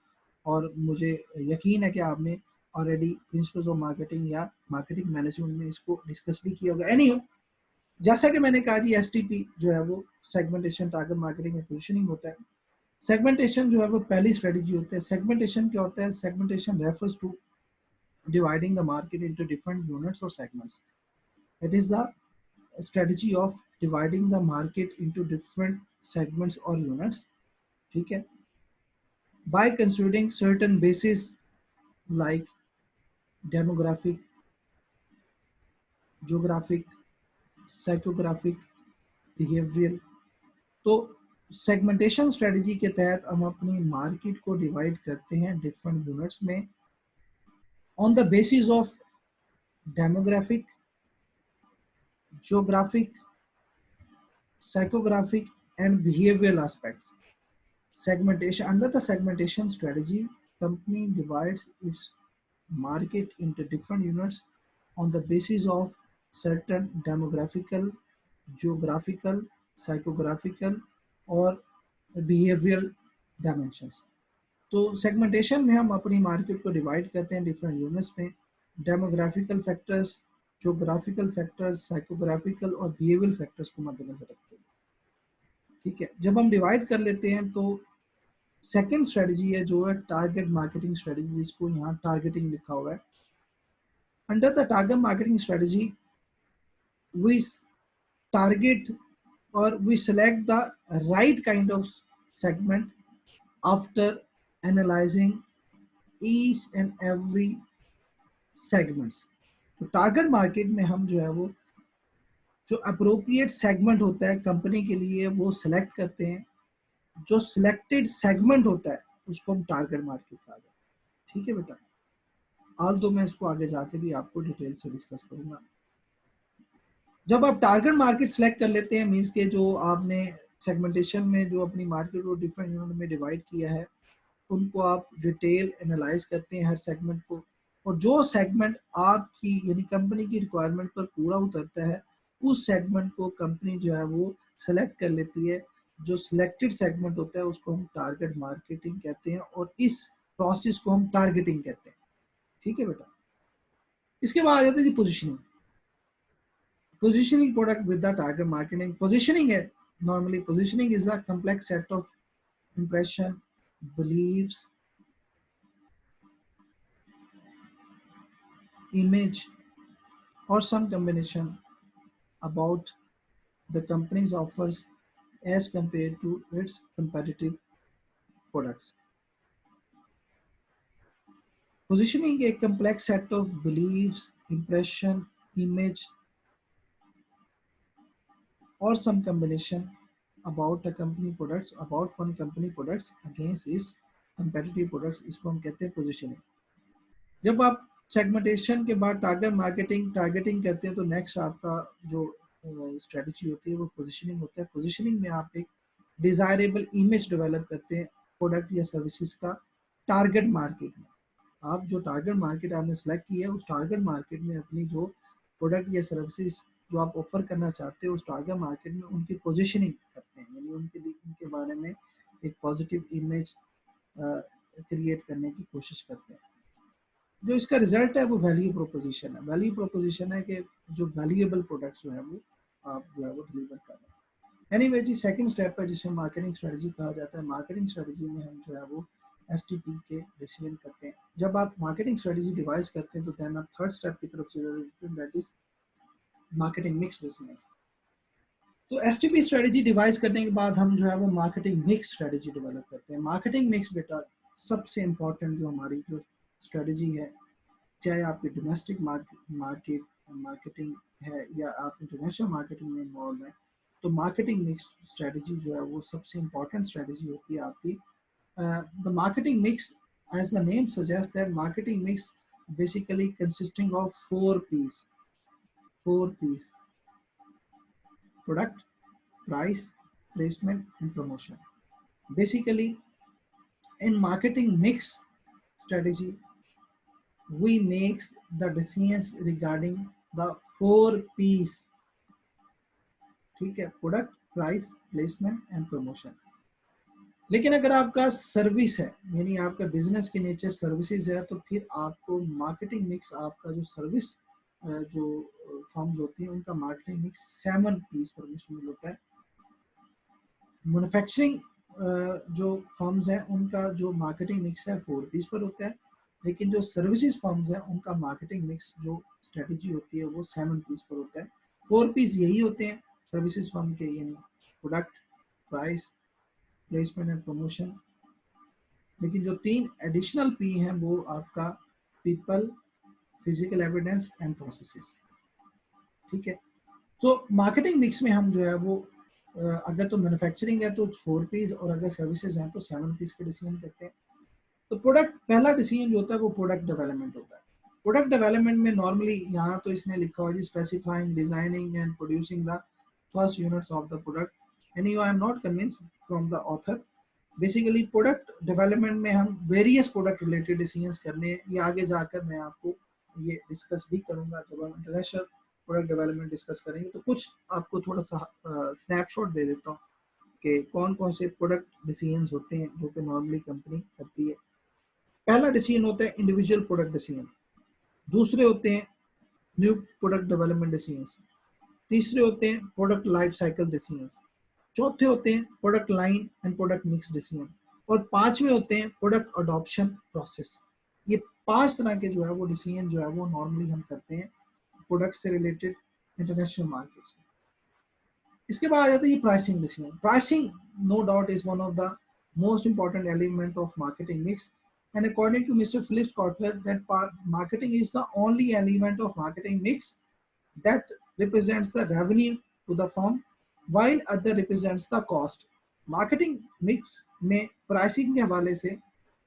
और मुझे यकीन है कि आपने ऑलरेडी प्रिंसिपल्स ऑफ मार्केटिंग या मार्केटिंग मैनेजमेंट में इसको डिस्कस भी किया होगा. एनी हो, जैसा कि मैंने कहा जी, STP जो है वो segmentation, target marketing and positioning होता है. सेगमेंटेशन जो है वो पहली स्ट्रेटजी होता है. सेगमेंटेशन क्या होता है? Segmentation refers to dividing the market into different units or segments. It is the strategy of dividing the market into different segments or units. ठीक है, by considering certain bases like demographic, geographic, psychographic, behavioral. तो segmentation strategy के तहत हम अपनी market को divide करते हैं डिफरेंट यूनिट्स में on the basis of demographic, geographic, psychographic and behavioral aspects. Segmentation. Under the segmentation strategy, company divides its market into different units on the basis of certain demographical, geographical, psychographical और behavioral dimensions. तो segmentation में हम अपनी market को divide करते हैं different units में. डेमोग्राफिकल factors, geographical factors, साइकोग्राफिकल और बिहेवियरल फैक्टर्स को मद्देनजर रखते हैं. ठीक है, जब हम डिवाइड कर लेते हैं तो सेकंड स्ट्रेटजी है जो है टारगेट मार्केटिंग स्ट्रेटजी, जिसको यहाँ टारगेटिंग लिखा हुआ है. Under the target marketing strategy we target or we select the right kind of segment after analyzing each and every segments. तो टारगेट मार्केट में हम जो है वो जो अप्रोप्रिएट सेगमेंट होता है कंपनी के लिए वो सिलेक्ट करते हैं. जो सिलेक्टेड सेगमेंट होता है उसको हम टारगेट मार्केट कहा जाता है. ठीक है बेटा, आल दो मैं इसको आगे जाके भी आपको डिटेल से डिस्कस करूंगा. जब आप टारगेट मार्केट सेलेक्ट कर लेते हैं, मीन्स के जो आपने सेगमेंटेशन में जो अपनी मार्केट को डिफरेंट यूनिट में डिवाइड किया है उनको आप डिटेल एनालाइज करते हैं हर सेगमेंट को, और जो सेगमेंट आपकी यानी कंपनी की रिक्वायरमेंट पर पूरा उतरता है उस सेगमेंट को कंपनी जो है वो सेलेक्ट कर लेती है. जो सिलेक्टेड सेगमेंट होता है उसको हम टारगेट मार्केटिंग कहते हैं और इस प्रोसेस को हम टारगेटिंग कहते हैं. ठीक है बेटा, इसके बाद आ जाते हैं positioning. Positioning product with the target marketing. Positioning है normally positioning is a complex set of impression, beliefs, image or some combination about the company's offers as compared to its competitive products. Positioning a complex set of beliefs, impression, image, or some combination about a company products, about one company products against its competitive products, इसको हम कहते हैं positioning. जब आप segmentation के बाद targeting करते हैं तो नेक्स्ट आपका जो स्ट्रेटजी होती है वो पोजीशनिंग होता है. पोजीशनिंग में आप एक डिजायरेबल इमेज डेवलप करते हैं प्रोडक्ट या सर्विसेज का टारगेट मार्केट में. आप जो टारगेट मार्केट आपने सेलेक्ट किया है उस टारगेट मार्केट में अपनी जो प्रोडक्ट या सर्विसेज जो आप ऑफर करना चाहते हो उस टारगेट मार्केट में उनकी पोजीशनिंग करते हैं, यानी उनके बारे में एक पॉजिटिव इमेज क्रिएट करने की कोशिश करते हैं. जो इसका रिजल्ट है वो वैल्यू प्रोपोजिशन है. वैल्यू प्रोपोजिशन है कि जो वैल्यूएबल प्रोडक्ट्स जो है वो आप जो है वो डिलीवर कर रहे हैं. एनीवे जी, सेकंड स्टेप है जिसे मार्केटिंग स्ट्रेटजी कहा जाता है. मार्केटिंग स्ट्रेटजी में हम जो है वो एसटीपी के डिसीजन करते हैं. जब आप मार्केटिंग स्ट्रेटजी डिवाइस करते हैं तो देन आप थर्ड स्टेप की तरफ चले जाते हैं, that is marketing mix decision. तो एसटीपी स्ट्रेटजी डिवाइस करने के बाद हम जो है वो मार्केटिंग मिक्स स्ट्रेटजी डेवलप करते हैं. मार्केटिंग मिक्स बेटा सबसे इम्पोर्टेंट जो हमारी जो स्ट्रेटजी है, चाहे आपकी डोमेस्टिक मार्केटिंग है या आप इंटरनेशनल मार्केटिंग में इन्वॉल्व हैं, तो मार्केटिंग मिक्स स्ट्रेटजी जो है वो सबसे इम्पोर्टेंट स्ट्रेटजी होती है आपकी. The marketing mix, as the name suggest that marketing mix basically consisting of 4 P's. 4 P's: product, price, placement and promotion. Basically, in marketing mix strategy, we make the decisions regarding the 4 P's. ठीक है, product, price, placement and promotion. लेकिन अगर आपका service है, यानी आपका business के nature services है, तो फिर आपको मार्केटिंग मिक्स, आपका जो सर्विस जो फॉर्म्स होती हैं उनका मार्केटिंग मिक्स 7 P's पर मुश्तमिल होता है. मैन्युफैक्चरिंग जो फर्म्स हैं उनका जो मार्केटिंग मिक्स है 4 P's पर होता है, लेकिन जो सर्विसेज फर्म्स हैं उनका मार्केटिंग मिक्स जो स्ट्रेटजी होती है वो 7 P's पर होता है. 4 P's यही होते हैं सर्विसेज फर्म के, यानी product, price, placement and promotion. लेकिन जो 3 एडिशनल P हैं वो आपका people, physical evidence and processes. ठीक है. सो मार्केटिंग मिक्स में हम जो है वो अगर तो मैन्युफैक्चरिंग है तो 4 P's और अगर सर्विसेज हैं तो 7 P's के डिसीजन करते हैं. तो प्रोडक्ट, पहला डिसीजन जो होता है वो प्रोडक्ट डेवलपमेंट होता है. प्रोडक्ट डेवलपमेंट में नॉर्मली यहाँ तो इसने लिखा हुआ है specifying, designing and producing the first units of the product. And you I am not convinced from the author. Basically product development में हम वेरियस प्रोडक्ट रिलेटेड डिसीजंस करने हैं. ये आगे जाकर मैं आपको ये डिस्कस भी करूंगा जब हम इंटरनेशनल प्रोडक्ट डेवलपमेंट डिस्कस करेंगे. तो कुछ आपको थोड़ा सा स्नैपशॉट दे देता हूँ कि कौन कौन से प्रोडक्ट डिसीजंस होते हैं जो कि नॉर्मली कंपनी करती है. पहला डिसीजन होता है इंडिविजुअल प्रोडक्ट डिसीजन. दूसरे होते हैं न्यू प्रोडक्ट डेवलपमेंट डिसीजंस. तीसरे होते हैं प्रोडक्ट लाइफ साइकिल डिसीजंस. चौथे होते हैं product line and product mix decision. और पांचवें होते हैं प्रोडक्ट अडॉप्शन प्रोसेस. ये 5 तरह के जो है वो डिसीजन जो है वो नॉर्मली हम करते हैं प्रोडक्ट से रिलेटेड इंटरनेशनल मार्केट्स में. इसके बाद आ जाता है ये pricing decision. Pricing no doubt is one of the most important element of marketing mix. And according to Mr. Philip Kotler, that marketing is the only element of marketing mix that represents the revenue to the firm, while other represents the cost. Marketing mix में pricing के हवाले से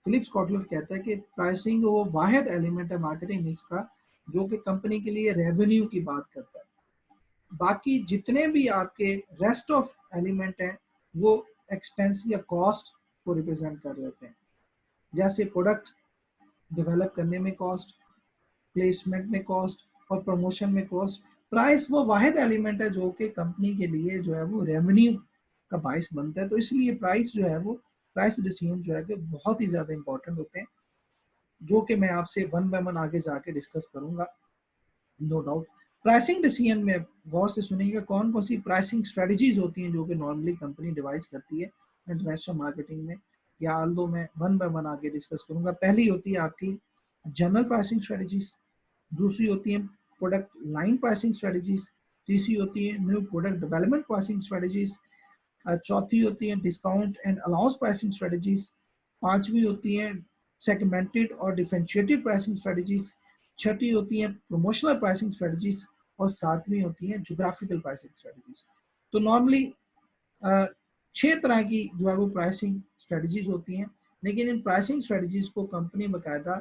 Philips Kotler कहता है कि pricing वो वाहिद element है marketing mix का जो कि कंपनी के लिए रेवेन्यू की बात करता है. बाकी जितने भी आपके रेस्ट ऑफ एलिमेंट हैं वो एक्सपेंस या कॉस्ट को रिप्रेजेंट कर रहे होते हैं. जैसे प्रोडक्ट डेवलप करने में कॉस्ट, प्लेसमेंट में कॉस्ट और प्रमोशन में कॉस्ट. प्राइस वो वाहिद एलिमेंट है जो कि कंपनी के लिए जो है वो रेवेन्यू का बाइस बनता है. तो इसलिए प्राइस जो है वो प्राइस डिसीजन जो है कि बहुत ही ज़्यादा इंपॉर्टेंट होते हैं, जो कि मैं आपसे वन बाय वन आगे जाके डिस्कस करूंगा. नो डाउट प्राइसिंग डिसीजन में गौर से सुनिएगा कौन कौन सी प्राइसिंग स्ट्रेटजीज होती हैं जो कि नॉर्मली कंपनी डिवाइस करती है इंटरनेशनल मार्केटिंग में, या आल्दो मैं वन बाय वन आगे डिस्कस करूंगा. पहली होती है आपकी जनरल प्राइसिंग स्ट्रेटजीज. दूसरी होती है प्रोडक्ट लाइन प्राइसिंग स्ट्रेटजीज. तीसरी होती है new product development pricing strategies, चौथी होती है discount and allowance pricing strategies, पांचवी होती है सेगमेंटेड और डिफरेंशिएटेड प्राइसिंग स्ट्रेटजीज, छठी होती है प्रमोशनल प्राइसिंग स्ट्रेटजीज, और सातवीं होती है जोग्राफिकल प्राइसिंग स्ट्रेटजीज। तो नॉर्मली 6 तरह की जो है वो प्राइसिंग स्ट्रेटजीज होती हैं, लेकिन इन प्राइसिंग स्ट्रेटजीज को कंपनी बाकायदा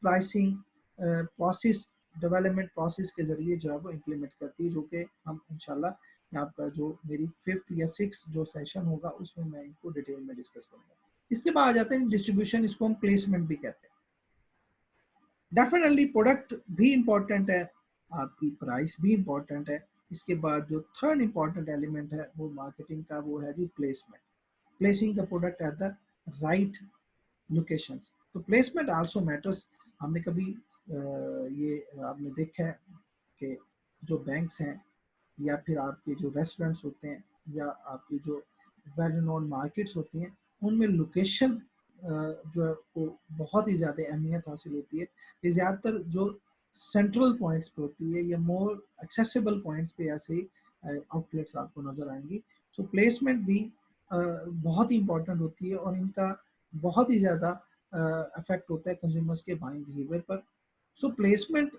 प्राइसिंग प्रोसेस डेवलपमेंट प्रोसेस के जरिए जो है वो इम्प्लीमेंट करती है, जो कि हम इंशाल्लाह आपका जो मेरी 5th या 6th जो सेशन होगा उसमें मैं इनको डिटेल में डिस्कस करूंगा। इसके बाद आ जाते हैं डिस्ट्रीब्यूशन, इसको हम प्लेसमेंट भी कहते हैं। डेफिनेटली प्रोडक्ट भी इम्पोर्टेंट है, आपकी प्राइस भी इम्पोर्टेंट है। इसके बाद जो थर्ड इम्पोर्टेंट एलिमेंट है वो मार्केटिंग का, वो है जी placement, placing the product at the right locations. तो प्लेसमेंट आल्सो मैटर्स। हमने कभी ये आपने देखा है कि जो बैंक्स हैं या फिर आपके जो रेस्टोरेंट्स होते हैं या आपकी जो वेल नोन मार्केट्स होती हैं, उनमें लोकेशन जो है वो बहुत ही ज़्यादा अहमियत हासिल होती है। ये ज़्यादातर जो सेंट्रल पॉइंट्स पे होती है या मोर एक्सेसिबल पॉइंट्स पे ऐसे आउटलेट्स आपको नज़र आएंगी। सो प्लेसमेंट भी बहुत ही इंपॉर्टेंट होती है और इनका बहुत ही ज़्यादा अफेक्ट होता है कंज्यूमर्स के बाइंग बिहेवियर पर। सो प्लेसमेंट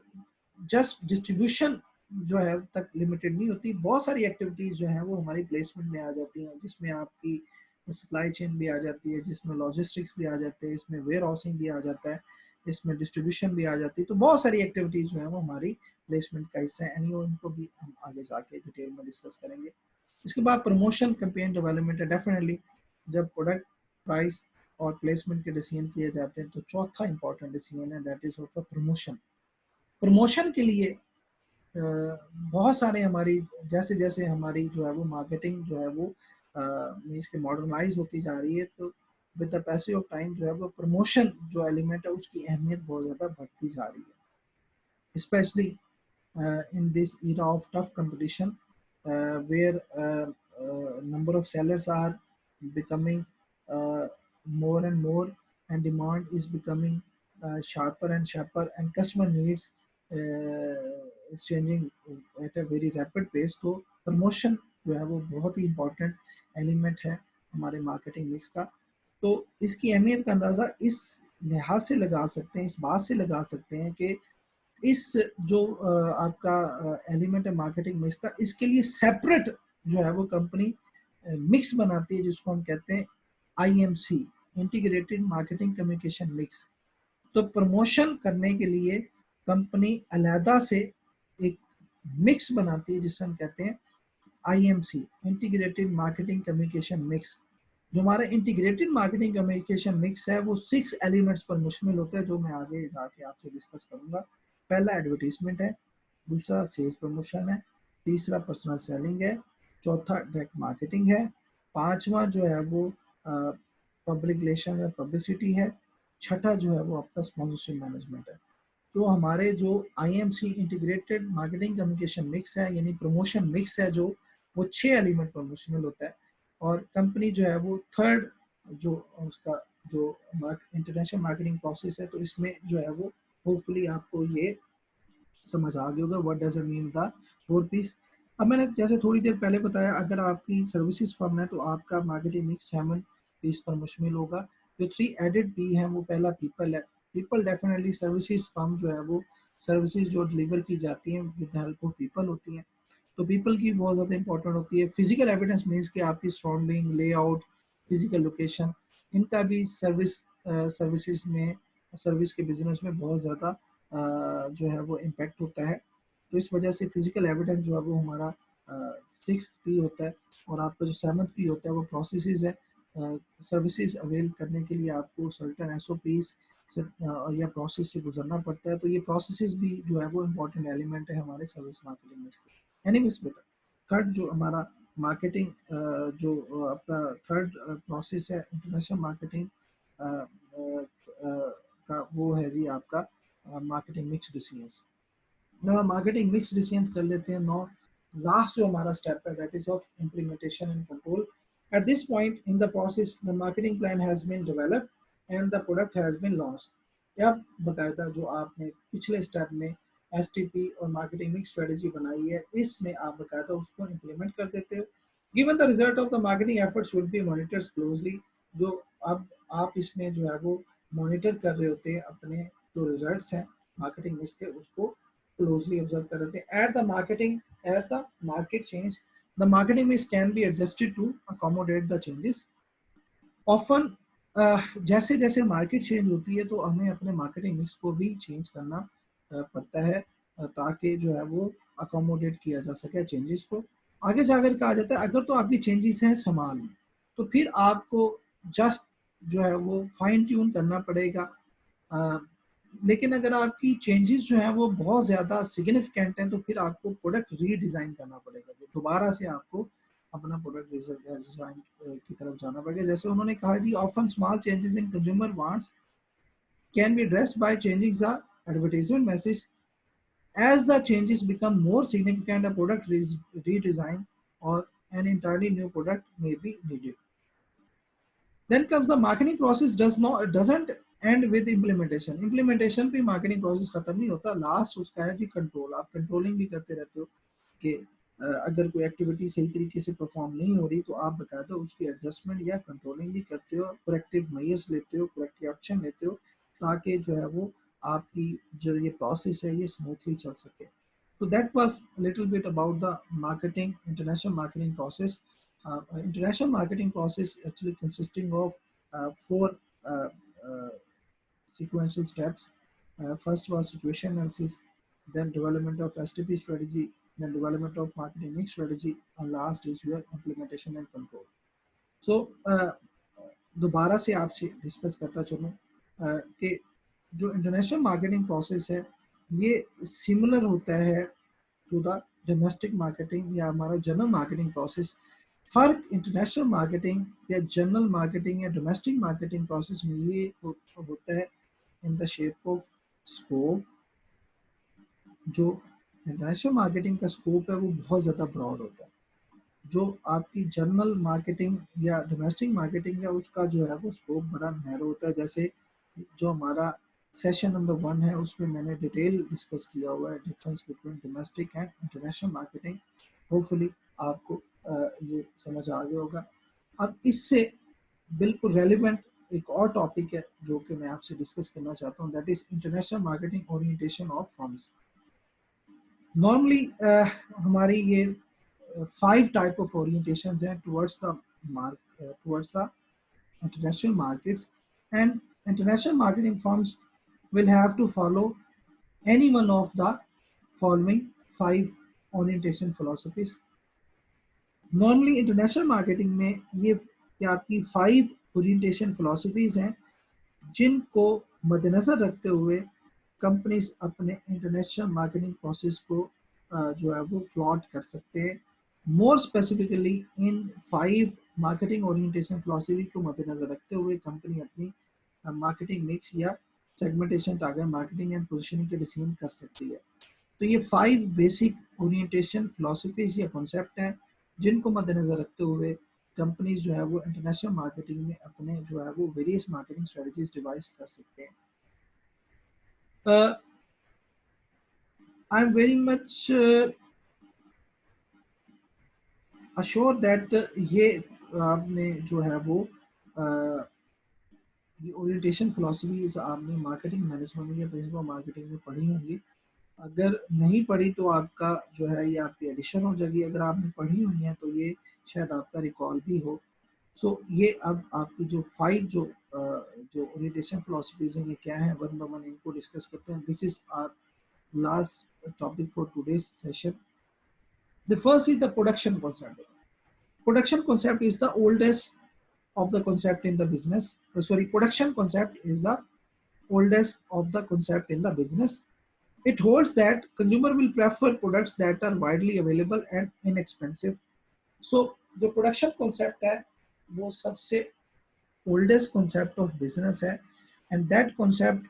जस्ट डिस्ट्रीब्यूशन जो है तक लिमिटेड नहीं होती, बहुत सारी एक्टिविटीज़ जो हैं वो हमारी प्लेसमेंट में आ जाती हैं, जिसमें आपकी सप्लाई चेन भी आ जाती है, जिसमें लॉजिस्टिक्स भी आ जाते हैं, इसमें वेयर हाउसिंग भी आ जाता है, इसमें डिस्ट्रीब्यूशन भी आ जाती है। तो बहुत सारी एक्टिविटीज़ जो है वो हमारी प्लेसमेंट का हिस्सा है, एनी इनको भी हम आगे जाके डिटेल में डिस्कस करेंगे। इसके बाद प्रमोशन कैंपेन डेवलपमेंट है। डेफिनेटली जब प्रोडक्ट प्राइस और प्लेसमेंट के डिसीजन किए जाते हैं तो चौथा इंपॉर्टेंट डिसीजन है that is of promotion. Promotion के लिए बहुत सारे हमारी जैसे जैसे हमारी जो है वो मार्केटिंग जो है वो मीन्स के मॉडर्नाइज होती जा रही है, तो with the passage of time जो है वो प्रमोशन जो एलिमेंट है उसकी अहमियत बहुत ज़्यादा बढ़ती जा रही है, specially in this era of tough competition, where number of sellers are becoming uh, more and more, and demand is becoming sharper and sharper, and customer needs is changing at a very rapid pace। तो promotion जो है वो बहुत ही important element है हमारे marketing mix का। तो इसकी अहमियत का अंदाज़ा इस लिहाज से लगा सकते हैं, इस बात से लगा सकते हैं कि इस जो आपका एलिमेंट है मार्केटिंग मिक्स का, इसके लिए सेपरेट जो है वो कंपनी मिक्स बनाती है, जिसको हम कहते हैं IMC, integrated marketing communication mix. तो प्रमोशन करने के लिए कंपनी अलहदा से एक मिक्स बनाती है जिसे हम कहते हैं IMC, integrated marketing communication mix. जो हमारा इंटीग्रेटेड मार्केटिंग कम्युनिकेशन मिक्स है वो 6 एलिमेंट्स पर मुश्तमिल होता है, जो मैं आगे जाके आपसे डिस्कस करूंगा। पहला एडवर्टीजमेंट है, दूसरा सेल्स प्रमोशन है, तीसरा पर्सनल सेलिंग है, चौथा डायरेक्ट मार्केटिंग है, पांचवा जो है वो पब्लिक रिलेशन या पब्लिसिटी है, छठा जो है वो आपका स्पॉन्सरशिप मैनेजमेंट है। तो हमारे जो IMC integrated marketing communication mix है यानी प्रमोशन मिक्स है, जो वो 6 एलिमेंट पर मुश्तमिल होता है। और कंपनी जो है वो थर्ड जो उसका जो इंटरनेशनल मार्केटिंग प्रोसेस है, तो इसमें जो है वो होपफुली आपको ये समझ आ गया होगा what does it mean the four Ps. अब मैंने जैसे थोड़ी देर पहले बताया, अगर आपकी सर्विसेज फर्म है तो आपका मार्केटिंग मिक्स 7 पीस पर मुश्तमिल होगा। जो 3 एडेड पी है वो पहला पीपल है। पीपल डेफिनेटली सर्विसेज फर्म जो है वो सर्विसेज जो डिलीवर की जाती हैं विद हेल्प ऑफ पीपल होती हैं, तो पीपल की बहुत ज़्यादा इंपॉर्टेंट होती है। फिजिकल एविडेंस मीन्स कि आपकी सराउंडिंग लेआउट, फिजिकल लोकेशन, इनका भी सर्विसेज में, सर्विस के बिजनेस में बहुत ज़्यादा जो है वो इम्पैक्ट होता है। तो इस वजह से फिजिकल एविडेंस जो है वो हमारा 6th पी होता है। और आपका जो 7th पी होता है वो प्रोसेसेस है। सर्विसेज अवेल करने के लिए आपको सर्टन एसओपीज या प्रोसेस से गुजरना पड़ता है। तो ये प्रोसेसेस भी जो है वो इम्पोर्टेंट एलिमेंट है हमारे सर्विस मार्केटिंग में। एनीवेज बेटा, थर्ड जो हमारा मार्केटिंग जो आपका थर्ड प्रोसेस है इंटरनेशनल मार्केटिंग का, वो है जी आपका मार्केटिंग मिक्स डिसीजंस। ना मार्केटिंग मिक्स डिसीजंस कर लेते हैं। नो, लास्ट जो हमारा स्टेप है that is of implementation and control. At this point in the process the marketing plan has been developed and the product has been launched. या बकायदा जो आपने पिछले स्टेप में एसटीपी और मार्केटिंग मिक्स स्ट्रेटजी बनाई है, इसमें आप बकायदा उसको इम्प्लीमेंट कर देते हो। Given the result of the marketing effort should be monitors closely, जो अब आप इसमें जो है वो मॉनिटर कर रहे होते हैं अपने जो रिजल्ट्स हैं मार्केटिंग मिक्स के, उसको क्लोजली ऑब्जर्व कर रहे थे। At the marketing as the market change, the marketing mix can be adjusted to accommodate the changes. Often जैसे जैसे मार्केट चेंज होती है तो हमें अपने मार्केटिंग मिक्स को भी चेंज करना पड़ता है, ताकि जो है वो अकोमोडेट किया जा सके चेंजेस को। आगे जाकर कहा जाता है अगर तो आपकी चेंजेस हैं समान, तो फिर आपको जस्ट जो है वो फाइन ट्यून करना पड़ेगा। अ, लेकिन अगर आपकी चेंजेस जो हैं वो बहुत ज़्यादा सिग्निफिकेंट हैं, तो फिर आपको प्रोडक्ट रीडिज़ाइन करना पड़ेगा, दोबारा से आपको अपना प्रोडक्ट डिज़ाइन की तरफ जाना पड़ेगा। जैसे उन्होंने कहा जी, often small changes in consumer wants can be addressed by changing the advertisement message. As the changes become more significant, a product redesign or an entirely new product may be needed. Then comes the marketing process doesn't end with implementation. Implementation पे marketing process खत्म नहीं होता, last उसका है कि control. आप controlling भी करते रहते हो कि अगर कोई एक्टिविटी सही तरीके से परफॉर्म नहीं हो रही तो आप बकायदा उसकी एडजस्टमेंट या कंट्रोलिंग भी करते हो, करेक्टिव मेजर्स लेते हो, करेक्टिव एक्शन लेते हो, ताकि जो है वो आपकी जो ये प्रोसेस है ये स्मूथली चल सके। So that was a little bit about the marketing, international marketing process. International marketing process actually consisting of four uh, uh, sequential steps. First was situation analysis, then development of STP strategy, then development of marketing mix strategy, and last is your implementation and control. So दोबारा से आपसे discuss करता चलूँ कि जो international marketing process है ये similar होता है टू द डोमेस्टिक मार्केटिंग या हमारा जनरल मार्केटिंग प्रोसेस। फर्क इंटरनेशनल मार्केटिंग या जनरल मार्केटिंग या डोमेस्टिक मार्केटिंग प्रोसेस में ये होता है in the shape of scope. जो इंटरनेशनल मार्केटिंग का स्कोप है वो बहुत ज़्यादा ब्रॉड होता है, जो आपकी जनरल मार्केटिंग या डोमेस्टिक मार्केटिंग है उसका जो है वो स्कोप बड़ा नैरो होता है। जैसे जो हमारा सेशन नंबर 1 है उसमें मैंने डिटेल डिस्कस किया हुआ है difference between domestic and international marketing. Hopefully आपको ये समझ आ गया होगा। अब इससे बिल्कुल रेलिवेंट एक और टॉपिक है जो कि मैं आपसे डिस्कस करना चाहता हूँ, that is international marketing orientation of firms. Normally हमारी ये 5 टाइप ऑफ ओरिएंटेशन हैं towards the international markets, and international marketing firms will have to follow any one of the following 5 orientation philosophies. Normally international marketing में ये आपकी 5 orientation philosophies हैं जिनको मद्देनजर रखते हुए कंपनीज अपने इंटरनेशनल मार्केटिंग प्रोसेस को जो है वो फ्लॉट कर सकते हैं। More specifically in 5 marketing orientation philosophy को मद्देनजर रखते हुए कंपनी अपनी मार्केटिंग मिक्स या segmentation, target marketing and positioning के डिसीजन कर सकती है। तो ये 5 बेसिक ओरिएंटेशन फिलॉसफीज या कॉन्सेप्ट हैं जिनको मद्देनजर रखते हुए कंपनीज जो है वो इंटरनेशनल मार्केटिंग में अपने जो है वो वेरियस मार्केटिंग स्ट्रेटजीज डिवाइस कर सकते हैं। I am very much assure that ये आपने जो है वो ये ओरिएंटेशन फिलॉसफीज आपने मार्केटिंग मैनेजमेंट या प्रिंसिपल मार्केटिंग में पढ़ी होंगी। अगर नहीं पढ़ी तो आपका जो है ये आपकी एडिशन हो जाएगी, अगर आपने पढ़ी हुई है तो ये शायद आपका रिकॉल भी हो। सो ये अब आपकी जो 5 जो ओरिएंटेशन फिलॉसफीज हैं ये क्या है, वन बाय वन इनको डिस्कस करते हैं। This is our last topic for today's session. The first is the production concept. Production concept is the oldest of the concept in the business. Production concept is the oldest of the concept in the business. It holds that consumer will prefer products that are widely available and inexpensive. So जो production concept है वो सबसे oldest concept of business है, and that concept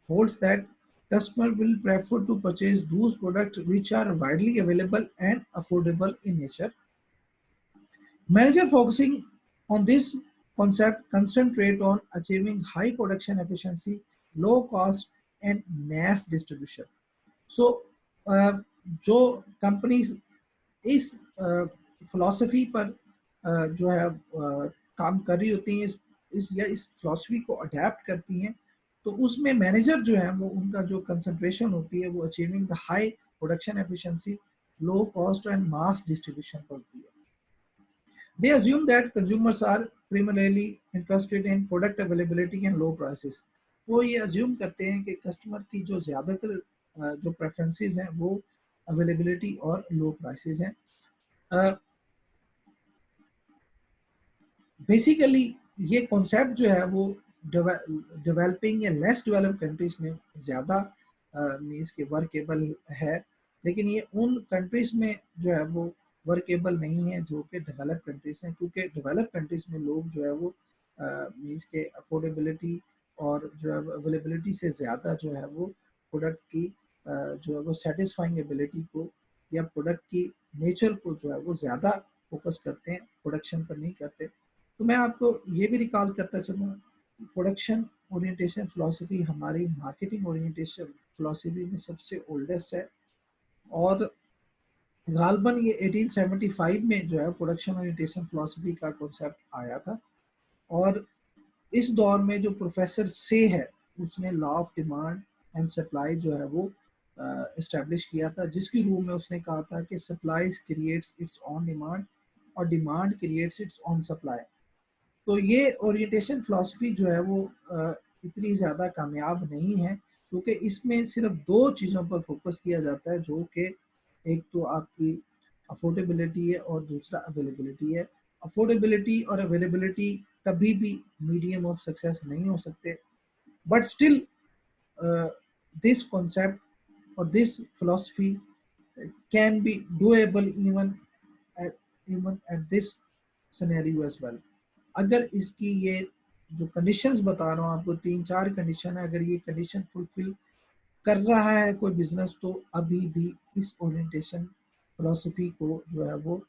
holds that customer will prefer to purchase those products which are widely available and affordable in nature. Manager focusing on this concept concentrate on achieving high production efficiency, low cost, and mass distribution. सो जो companies इस philosophy पर जो है काम कर रही होती हैं, इस फिलॉसफी को अडेप्ट करती हैं, तो उसमें मैनेजर जो है वो उनका जो कंसंट्रेशन होती है वो achieving the high production efficiency, low cost and mass distribution पर होती है। They assume that consumers are primarily interested in product availability and low prices. वो ये assume करते हैं कि कस्टमर की जो ज़्यादातर जो प्रेफरेंसेस हैं वो अवेलेबिलिटी और लो प्राइसेस हैं। बेसिकली ये कॉन्सेप्ट जो है वो डेवलपिंग या लेस डेवलप्ड कंट्रीज में ज़्यादा मीन्स के वर्केबल है, लेकिन ये उन कंट्रीज में जो है वो वर्केबल नहीं है जो कि डेवलप कंट्रीज हैं, क्योंकि डेवलप कंट्रीज में लोग जो है वो मीन्स के अफोर्डेबिलिटी और जो है अवेलेबिलिटी से ज़्यादा जो है वो प्रोडक्ट की जो है वो सेटिस्फाइंग एबिलिटी को या प्रोडक्ट की नेचर को जो है वो ज़्यादा फोकस करते हैं, प्रोडक्शन पर नहीं करते। तो मैं आपको ये भी रिकॉल करता चलूँ, प्रोडक्शन ओरिएंटेशन फिलॉसफी हमारी मार्केटिंग ओरिएंटेशन फिलॉसफी में सबसे ओल्डेस्ट है, और गालबन ये 1875 में जो है प्रोडक्शन ओरिएंटेशन फिलॉसफी का कॉन्सेप्ट आया था। और इस दौर में जो प्रोफेसर से है उसने law of demand and supply जो है वो इस्टेब्लिश किया था, जिसकी रूप में उसने कहा था कि supplies creates its own demand और demand creates its own supply. तो ये ओरिएंटेशन फिलॉसफी जो है वो इतनी ज़्यादा कामयाब नहीं है, क्योंकि इसमें सिर्फ दो चीज़ों पर फोकस किया जाता है, जो कि एक तो आपकी अफोर्डेबिलिटी है और दूसरा अवेलेबिलिटी है। अफोर्डेबिलिटी और अवेलेबिलिटी कभी भी मीडियम ऑफ सक्सेस नहीं हो सकते, बट स्टिल दिस कॉन्सेप्ट और this philosophy can be doable even at this scenario as well. अगर इसकी ये जो कंडीशंस बता रहा हूँ आपको, 3-4 कंडीशन है, अगर ये कंडीशन फुलफिल कर रहा है कोई बिजनेस, तो अभी भी इस ओरिएंटेशन फिलॉसफी को जो है वो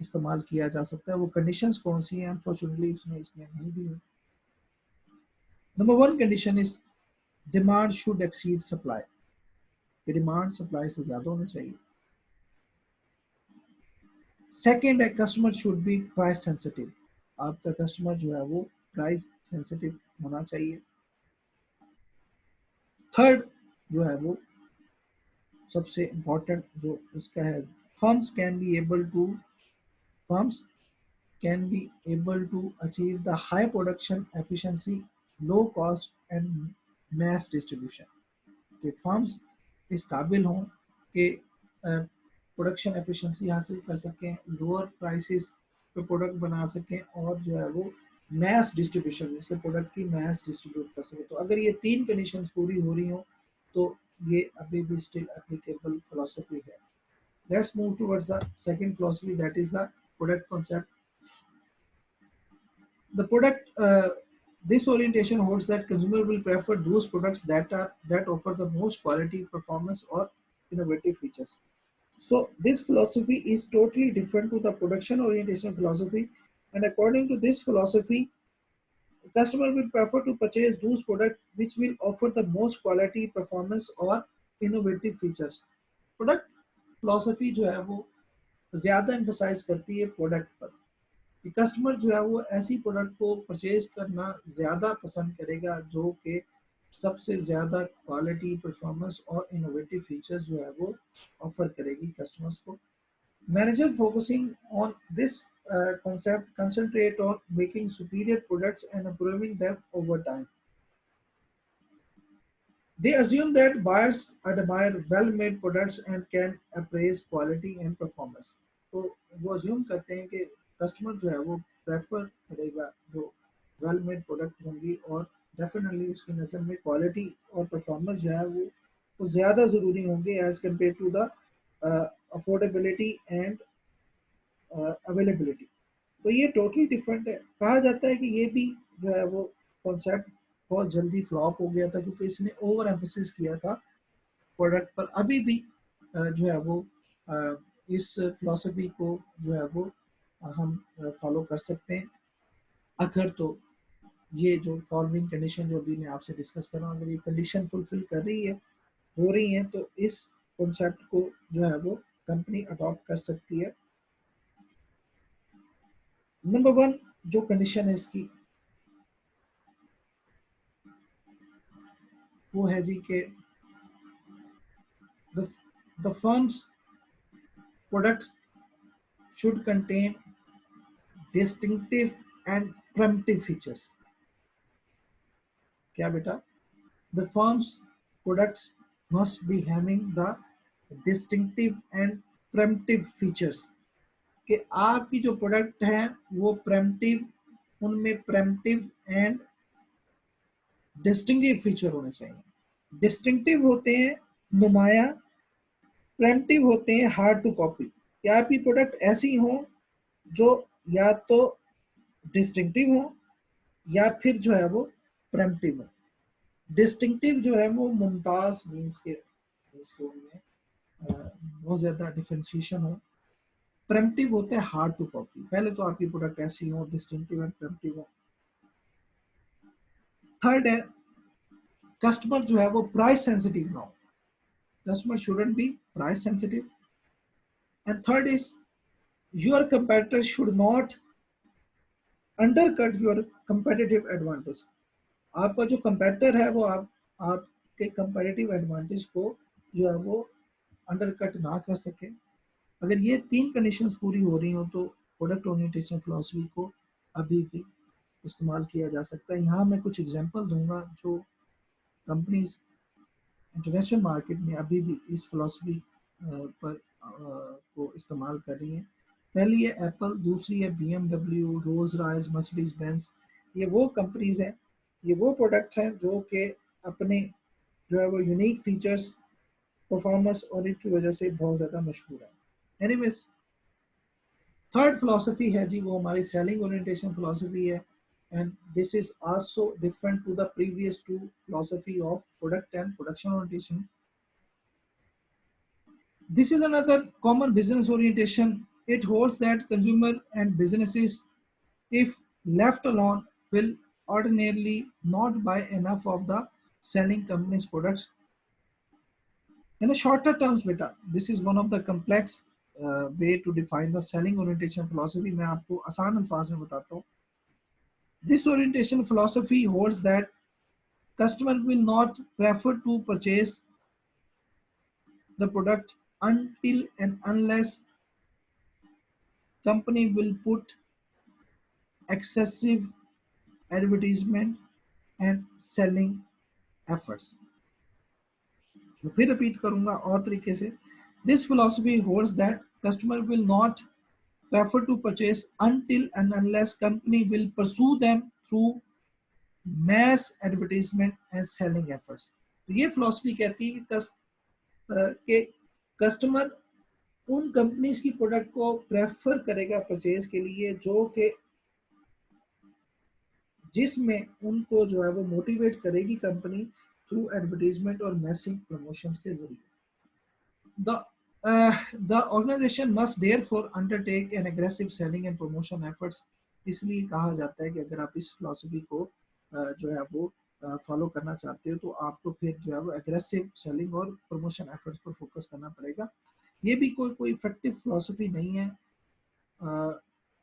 इस्तेमाल किया जा सकता है। वो कंडीशंस कौन सी हैं अनफॉर्चुनेटली उसने इसमें नहीं दी है। Number 1 condition is demand should exceed supply, demand supply से ज़्यादा होनी चाहिए। सेकेंड है customer should be price sensitive, आपका कस्टमर जो है वो प्राइस सेंसिटिव होना चाहिए। थर्ड जो है वो सबसे इम्पोर्टेंट जो इसका है, firms can be able to firms can be able to achieve the high production efficiency, low cost and mass distribution, कि फर्म्स इस काबिल हों कि प्रोडक्शन एफिशिएंसी हासिल कर सकें, लोअर प्राइसेस पे प्रोडक्ट बना सकें, और जो है वो मैस डिस्ट्रीब्यूशन जैसे प्रोडक्ट की मैस डिस्ट्रीब्यूट कर सकें। तो अगर ये तीन कंडीशंस पूरी हो रही हो तो ये अभी भी स्टिल एप्लीकेबल फिलॉसफी है। Let's move towards the second philosophy, that is the product concept. The product this orientation holds that consumer will prefer those products that offer the most quality, performance, or innovative features. So this philosophy is totally different to the production orientation philosophy, and according to this philosophy, the customer will prefer to purchase those products which will offer the most quality, performance, or innovative features. Product philosophy जो है वो ज़्यादा emphasize करती है product पर, कि customer जो है वो ऐसी प्रोडक्ट को परचेज करना ज़्यादा पसंद करेगा जो कि सबसे ज़्यादा क्वालिटी, परफॉर्मेंस और इनोवेटिव फीचर्स जो है वो ऑफर करेगी कस्टमर्स को। Manager focusing on this concept concentrate on making superior products and improving them over time. They assume that buyers admire well-made products and can appraise quality and performance. तो वो assume करते हैं कि customer जो है वो prefer करेगा जो वेल मेड प्रोडक्ट होंगी, और डेफिनेटली उसकी नज़र में क्वालिटी और परफॉर्मेंस जो है वो ज़्यादा ज़रूरी होंगे as compare to the affordability and availability. तो ये टोटली डिफरेंट है। कहा जाता है कि ये भी जो है वो कॉन्सेप्ट बहुत जल्दी फ्लॉप हो गया था, क्योंकि इसने ओवर एम्फोसिस किया था प्रोडक्ट पर। अभी भी जो है वो अ, इस फिलॉसफी को जो है वो हम फॉलो कर सकते हैं, अगर तो ये जो फॉलोइंग कंडीशन जो अभी मैं आपसे डिस्कस कर रहा हूँ, अगर ये कंडीशन फुलफिल कर रही है हो रही हैं, तो इस कॉन्सेप्ट को जो है वो कंपनी अडॉप्ट कर सकती है। नंबर वन जो कंडीशन है इसकी वो है जी के the firms product should contain distinctive and preemptive features. क्या बेटा? The firms product must be having the distinctive and preemptive features, कि आपकी जो प्रोडक्ट है वो प्रेम्पटिव, उनमें प्रेम्पटिव एंड डिस्टिंक्टिव फीचर होने चाहिए। डिस्टिंक्टिव होते हैं नुमाया, प्रेम्पटिव होते हैं हार्ड टू कॉपी। कि आपकी प्रोडक्ट ऐसी हो जो या तो डिस्टिंक्टिव हो या फिर जो है वो प्रेम्पटिव हो। डिस्टिंक्टिव जो है वो मुमताज मीन्स के उनमें बहुत ज़्यादा डिफ्रेंशिएशन हो। प्रेम्पटिव होते हैं हार्ड टू कॉपी, पहले तो आपकी प्रोडक्ट ऐसी हो, डिस्टिंक्टिव एंड प्रेम्पटिव हो। थर्ड है कस्टमर जो है वो प्राइस सेंसिटिव ना हो, customer shouldn't be price sensitive. And third is your competitor should not undercut your competitive advantage. आपका जो कंपेटिटर है वो आपके कंपेटिटिव एडवांटेज को जो है वो अंडरकट ना कर सके। अगर ये तीन कंडीशंस पूरी हो रही हो तो प्रोडक्ट ओरिएंटेशन फिलॉसफी को अभी भी इस्तेमाल किया जा सकता है। यहाँ मैं कुछ एग्जांपल दूंगा जो कंपनीज इंटरनेशनल मार्केट में अभी भी इस फिलॉसफी पर को इस्तेमाल कर रही हैं। पहली है एप्पल, दूसरी है BMW, Rolls Royce, Mercedes Benz. ये वो कंपनीज हैं, ये वो प्रोडक्ट हैं जो कि अपने जो है वो यूनिक फीचर्स, परफॉर्मेंस और इनकी वजह से बहुत ज़्यादा मशहूर है। एनीवेज थर्ड फिलॉसफी है जी वो हमारी सेलिंग ओरिएंटेशन फिलॉसफी है। and this is also different to the previous two philosophy of product and production orientation. This is another common business orientation. It holds that consumer and businesses, if left alone, will ordinarily not buy enough of the selling company's products. In a shorter terms, beta, this is one of the complex way to define the selling orientation philosophy. मैं आपको आसान अल्फाज में बताता हूँ। This orientation philosophy holds that customer will not prefer to purchase the product until and unless company will put excessive advertisement and selling efforts. मैं फिर repeat करूंगा और तरीके से। This philosophy holds that customer will not prefer to purchase until and unless company will pursue them through mass advertisement and selling efforts. तो ये philosophy कहती है कि कस्टमर उन कंपनीज की प्रोडक्ट को प्रेफर करेगा परचेज के लिए जो कि जिसमें उनको जो है वो मोटिवेट करेगी कंपनी थ्रू एडवर्टीजमेंट और मैसिव प्रमोशंस के जरिए। The organization must therefore undertake an aggressive selling and promotion efforts. इसलिए कहा जाता है कि अगर आप इस फिलॉसफी को जो है वो फॉलो करना चाहते हो तो आपको फिर जो है वो एग्रेसिव सेलिंग और प्रमोशन एफर्ट्स पर फोकस करना पड़ेगा। ये भी कोई इफेक्टिव फिलॉसफी नहीं है।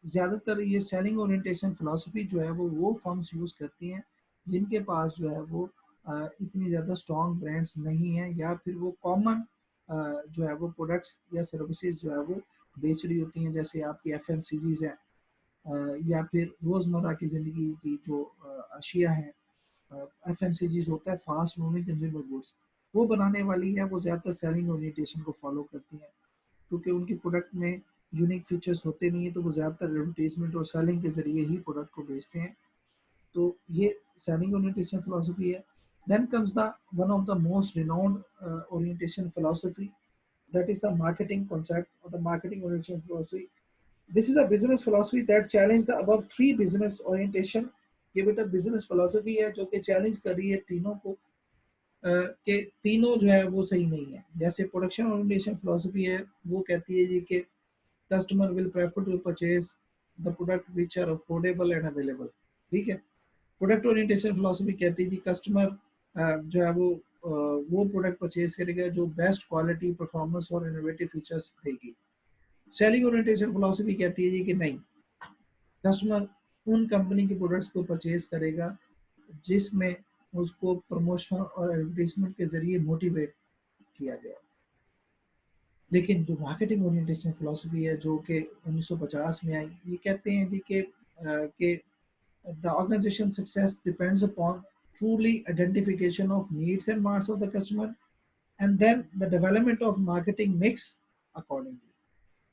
ज़्यादातर ये सेलिंग ओरिएंटेशन फिलॉसफी जो है वो फर्म्स यूज़ करती हैं जिनके पास जो है वो इतनी ज़्यादा स्ट्रॉन्ग ब्रांड्स नहीं हैं या फिर वो कॉमन जो है वो प्रोडक्ट्स या सर्विसेज जो है वो बेच रही होती हैं, जैसे आपकी FMCGs हैं या फिर रोज़मर्रा की ज़िंदगी की जो अशिया हैं। FMCGs होता है फास्ट मूविंग कंज्यूमर गुड्स, वो बनाने वाली है, वो ज़्यादातर सेलिंग ओरिएंटेशन को फॉलो करती हैं क्योंकि उनकी प्रोडक्ट में यूनिक फीचर्स होते नहीं है, तो वो ज़्यादातर एडवर्टीजमेंट और सेलिंग के ज़रिए ही प्रोडक्ट को बेचते हैं। तो ये सेलिंग ओरिएंटेशन फिलॉसफी है। Then comes the one of the most renowned orientation philosophy, that is the marketing concept or the marketing orientation philosophy. This is a business philosophy that challenge the above three business orientation. ये बेटा business philosophy है जो कि challenge कर रही है तीनों को कि तीनों जो है वो सही नहीं है। जैसे प्रोडक्शन ओरिएंटेशन फिलॉसफी है वो कहती है जी कि customer will prefer to purchase the product which are affordable and available. ठीक है। प्रोडक्ट ओरिएंटेशन फिलॉसफी कहती है कि कस्टमर जो है वो वो प्रोडक्ट परचेज करेगा जो बेस्ट क्वालिटी, परफॉर्मेंस और इनोवेटिव फीचर्स देगी। सेलिंग ओरिएंटेशन फिलॉसफी कहती है जी कि नहीं, कस्टमर उन कंपनी के प्रोडक्ट्स को परचेज करेगा जिसमें उसको प्रमोशन और एडवर्टीजमेंट के जरिए मोटिवेट किया गया। लेकिन जो मार्केटिंग ओरिएंटेशन फिलॉसफी है जो कि 1950 में आई, ये कहते हैं जी कि the organization success depends upon truly identification of needs and wants of the customer, and then the development of marketing mix accordingly.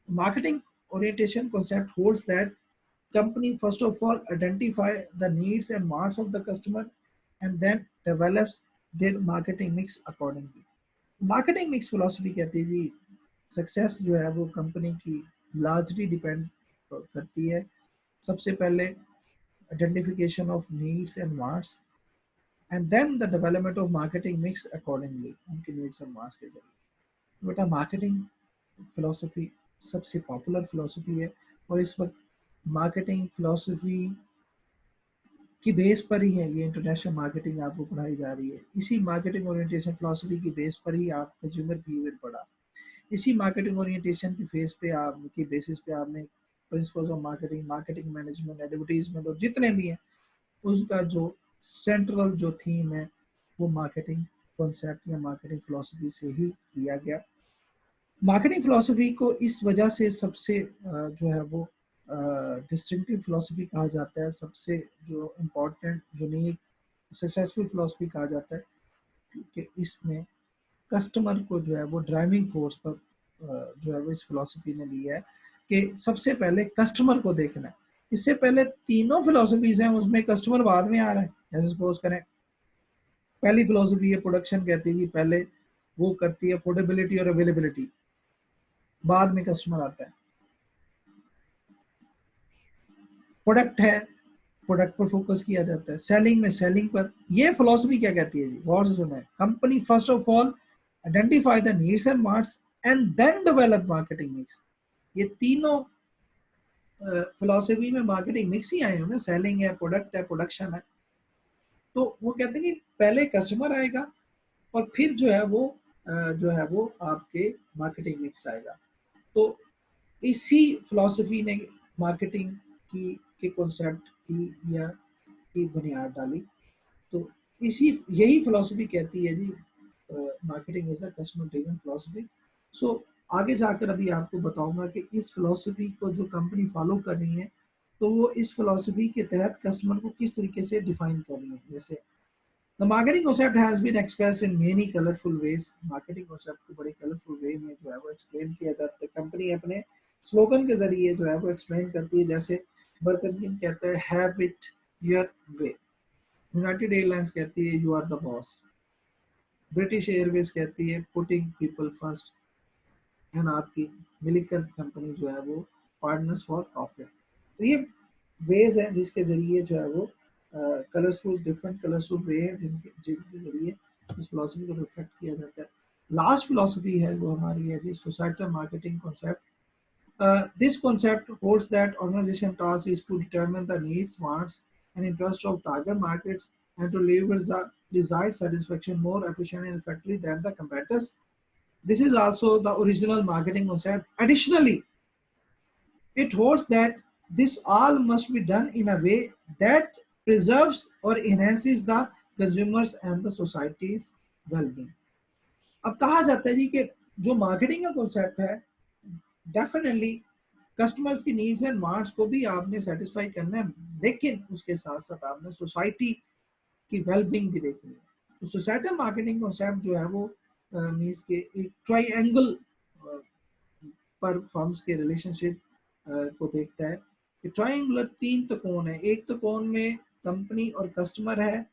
Marketing orientation concept holds that company first of all identify the needs and wants of the customer and then develops their marketing mix accordingly. Marketing mix philosophy कहती है जी success जो है वो company की largely depend करती है सबसे पहले identification of needs and wants and then the development of marketing mix accordingly, उनके नीड्स एंड वांट्स के जरिए। बेटा मार्केटिंग फिलोसफी सबसे पॉपुलर फिलोसफी है और इस वक्त मार्केटिंग फिलोसफी की बेस पर ही है ये इंटरनेशनल मार्केटिंग आपको पढ़ाई जा रही है। इसी मार्केटिंग ओरिएंटेशन फिलोसफी की बेस पर ही आप कंज्यूमर बिहेवियर पढ़ा। इसी मार्केटिंग ओरिएंटेशन की फेस पे आपकी बेसिस पे आपने principles of marketing, marketing management, advertisement और जितने भी हैं उसका जो सेंट्रल जो थीम है वो मार्केटिंग कॉन्सेप्ट या मार्केटिंग फिलोसफी से ही लिया गया। मार्केटिंग फिलोसफी को इस वजह से सबसे जो है वो डिस्टिंक्टिव फिलोसफी कहा जाता है, सबसे जो इम्पोर्टेंट यूनिक सक्सेसफुल फिलोसफी कहा जाता है, क्योंकि इसमें कस्टमर को जो है वो ड्राइविंग फोर्स पर जो है वो इस फिलोसफी ने लिया है कि सबसे पहले कस्टमर को देखना है। इससे पहले तीनों फिलोसफीज हैं उसमें कस्टमर बाद में आ रहा है। जैसे सपोज करें पहली फिलोसफी है प्रोडक्शन, कहती है कि पहले वो करती है अफोर्डेबिलिटी और अवेलेबिलिटी, बाद में कस्टमर आता है। प्रोडक्ट है, प्रोडक्ट पर फोकस किया जाता है, सेलिंग में सेलिंग पर। ये फिलोसफी क्या कहती है जी, गौर से सुना है, company first of all identify the needs and wants and then develop marketing mix. ये तीनों फिलोसफी में मार्केटिंग मिक्स ही आए हैं ना, सेलिंग है, प्रोडक्ट है, प्रोडक्शन है। तो वो कहते हैं कि पहले कस्टमर आएगा और फिर जो है वो आपके मार्केटिंग मिक्स आएगा। तो इसी फिलोसफी ने मार्केटिंग की के कॉन्सेप्ट की या की बुनियाद डाली। तो इसी यही फिलोसफी कहती है जी marketing is a customer driven philosophy. So आगे जाकर अभी आपको बताऊंगा कि इस फिलोसफी को जो कंपनी फॉलो कर रही है तो वो इस फिलोसफी के तहत कस्टमर को किस तरीके से डिफाइन कर रही है। जैसे the marketing concept has been express in many colourful ways. Marketing concept को बड़े कलरफुल वे में जो है वो एक्सप्लेन किया जाता है। कंपनी अपने स्लोगन के जरिए जो है वो एक्सप्लेन करती है। जैसे बर्गर किंग कहता है have it your way, United Airlines कहती है you are the boss, British Airways कहती है पुटिंग पीपल फर्स्ट, एंड आपकी मिलिकन कंपनी जो है वो पार्टनर्स फॉर प्रॉफिट। तो ये वेज हैं जिसके जरिए जो है वो कलरफुल डिफरेंट कलरफुल वे हैं जिनके जिनके जरिए इस फिलोसफी को रिफ्लेक्ट किया जाता है। लास्ट फिलोसफी है वो हमारी है जी societal marketing concept. This concept holds that organization task is to determine the needs, wants, and interests of target markets and to deliver the desired satisfaction more efficiently and effectively than the competitors. This is also the original marketing concept. Additionally, it holds that this all must be done in a way that preserves or enhances the consumers and the society's well-being. अब कहा जाता है जी कि जो marketing का concept है definitely customers की नीड्स एंड वांट्स को भी आपने सेटिस्फाई करना है, लेकिन उसके साथ साथ आपने सोसाइटी की वेलबींग भी देखनी है। तो सोसाइटल मार्केटिंग कॉन्सेप्ट जो है वो मीन्स के एक ट्रायंगल पर फर्म्स के रिलेशनशिप को देखता है कि ट्रायंगुलर तीन त्रिकोण है, एक त्रिकोण में कंपनी और कस्टमर है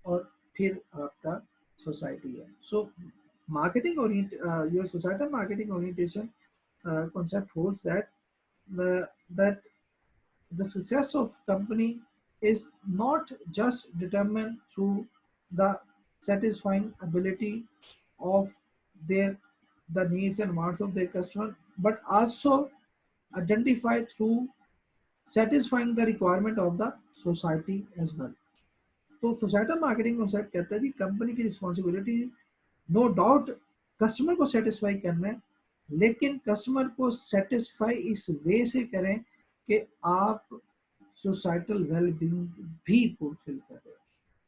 और फिर आपका सोसाइटी है। सो marketing orient your societal marketing orientation concept holds that that the success of company is not just determined through the satisfying ability of their the needs and wants of their customer, but also identified through satisfying the requirement of the society as well. तो societal marketing concept कहता है कि company की responsibility no doubt customer को satisfy करना है, लेकिन customer को सेटिस्फाई इस वे से करें कि आप सोसाइटल वेलबींग भी फुलफिल कर रहे हो।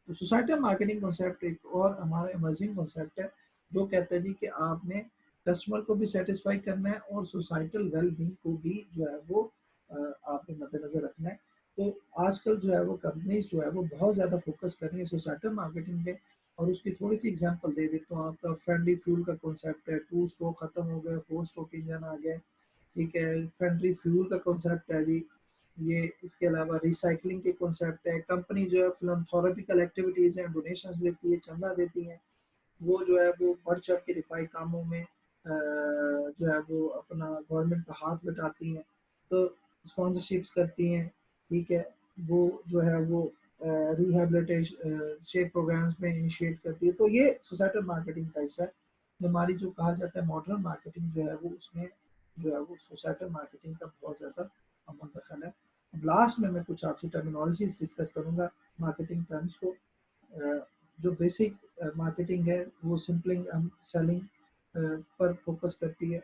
तो सोसाइटल मार्केटिंग कॉन्सेप्ट एक और हमारा इमर्जिंग कॉन्सेप्ट है जो कहता है जी कि आपने कस्टमर को भी सेटिस्फाई करना है और सोसाइटल वेलबींग को भी जो है वो आपने मद्देनजर रखना है। तो आजकल जो है वो कंपनीज जो है वो बहुत ज़्यादा फोकस कर रही है सोसाइटल मार्केटिंग पे। और उसकी थोड़ी सी एग्जांपल दे देता हूँ। आपका फ्रेंडली फ्यूल का कॉन्सेप्ट है, टू स्ट्रोक खत्म हो गया, फोर स्ट्रोक इंजन आ गया, ठीक है। फ्रेंडली फ्यूल का कॉन्सेप्ट है जी ये। इसके अलावा रिसाइकलिंग के कॉन्सेप्ट है। कंपनी जो है फिलंथ्रोपिकल एक्टिविटीज़ हैं, डोनेशंस देती है, चंदा देती है, वो जो है वो बढ़ चढ़ के रिफाई कामों में जो है वो अपना गवर्नमेंट का हाथ बटाती हैं। तो स्पॉन्सरशिप्स करती हैं, ठीक है। वो जो है वो रिहेबिलिटेशन शेप प्रोग्राम्स में इनिशिएट करती है। तो ये सोसाइटल मार्केटिंग का हिस्सा है। हमारी जो कहा जाता है मॉडर्न मार्केटिंग जो है वो उसमें जो है वो सोसाइटल मार्केटिंग का बहुत ज़्यादा अमल दखल है। अब लास्ट में मैं कुछ आपसे टर्मिनोलॉजीज डिस्कस करूँगा मार्केटिंग टर्म्स को। जो बेसिक मार्केटिंग है वो सिंपलिंग सेलिंग पर फोकस करती है।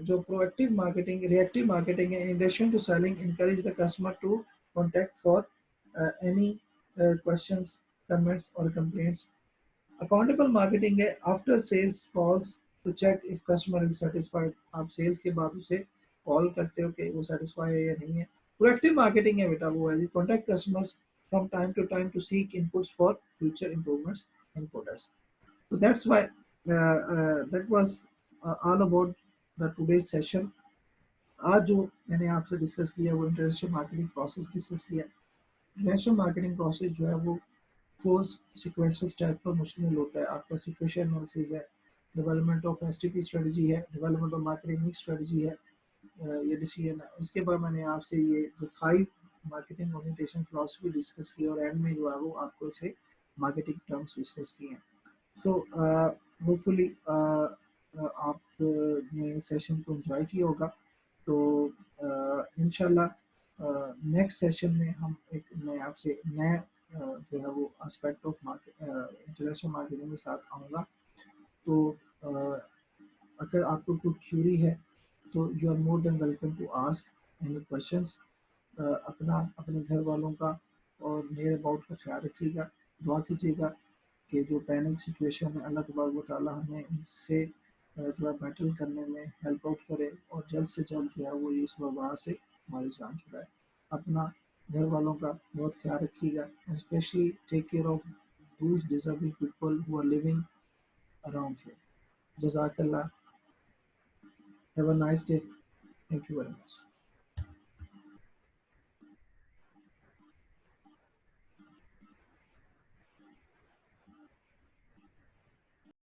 जो प्रोएक्टिव मार्केटिंग रिएक्टिव मार्केटिंग है, in addition to selling encourage the customer to contact for any questions, comments और कंप्लेंट्स। अकाउंटेबल मार्केटिंग है after sales calls to check if customer is satisfied. आप sales के बाद उसे कॉल करते हो कि वो सेटिस्फाई है या नहीं है। प्रोएक्टिव मार्केटिंग है बेटा वो है contact customers from time to time to seek inputs for future improvements in products. So that's why that was all about the today's session. आज जो मैंने आपसे डिस्कस किया वो इंटरनेशनल मार्केटिंग प्रोसेस डिस्कस किया। इंटरनेशनल मार्केटिंग प्रोसेस जो है वो फोर सिक्वेंशियल स्टेप पर मुश्तमिल होता है। आपका सिचुएशन एनालिसिस है, डेवलपमेंट ऑफ एसटीपी स्ट्रेटजी है, development of marketing mix strategy है, ये डिसीजन है। उसके बाद मैंने आपसे ये जो 5 मार्केटिंग ओरिएंटेशन फिलॉसफी डिस्कस की और एंड में जो है वो आपको इसे मार्केटिंग टर्म्स डिस्कस किए हैं। सो होपफुली आपने सेशन को एंजॉय किया होगा। तो इंशाल्लाह नेक्स्ट सेशन में हम एक मैं आपसे नए जो है वो aspect of market international marketing के साथ आऊँगा। तो uh, अगर आपको कोई क्यूरी है तो you are more than welcome to ask any questions. अपना अपने घर वालों का और नियर अबाउट का ख्याल रखिएगा। दुआ कीजिएगा कि जो पैनिक सिचुएशन है अल्लाह तबारक व तआला हमें इससे जो है बैटल करने में हेल्प आउट करे और जल्द से जल्द जो है वो इस वबा से हमारी जान छुड़ाए। अपना घर वालों का बहुत ख्याल रखिएगा। Specially take care of those deserving people who are living around you. जज़ाकल्लाह। Have a nice day. Thank you very much.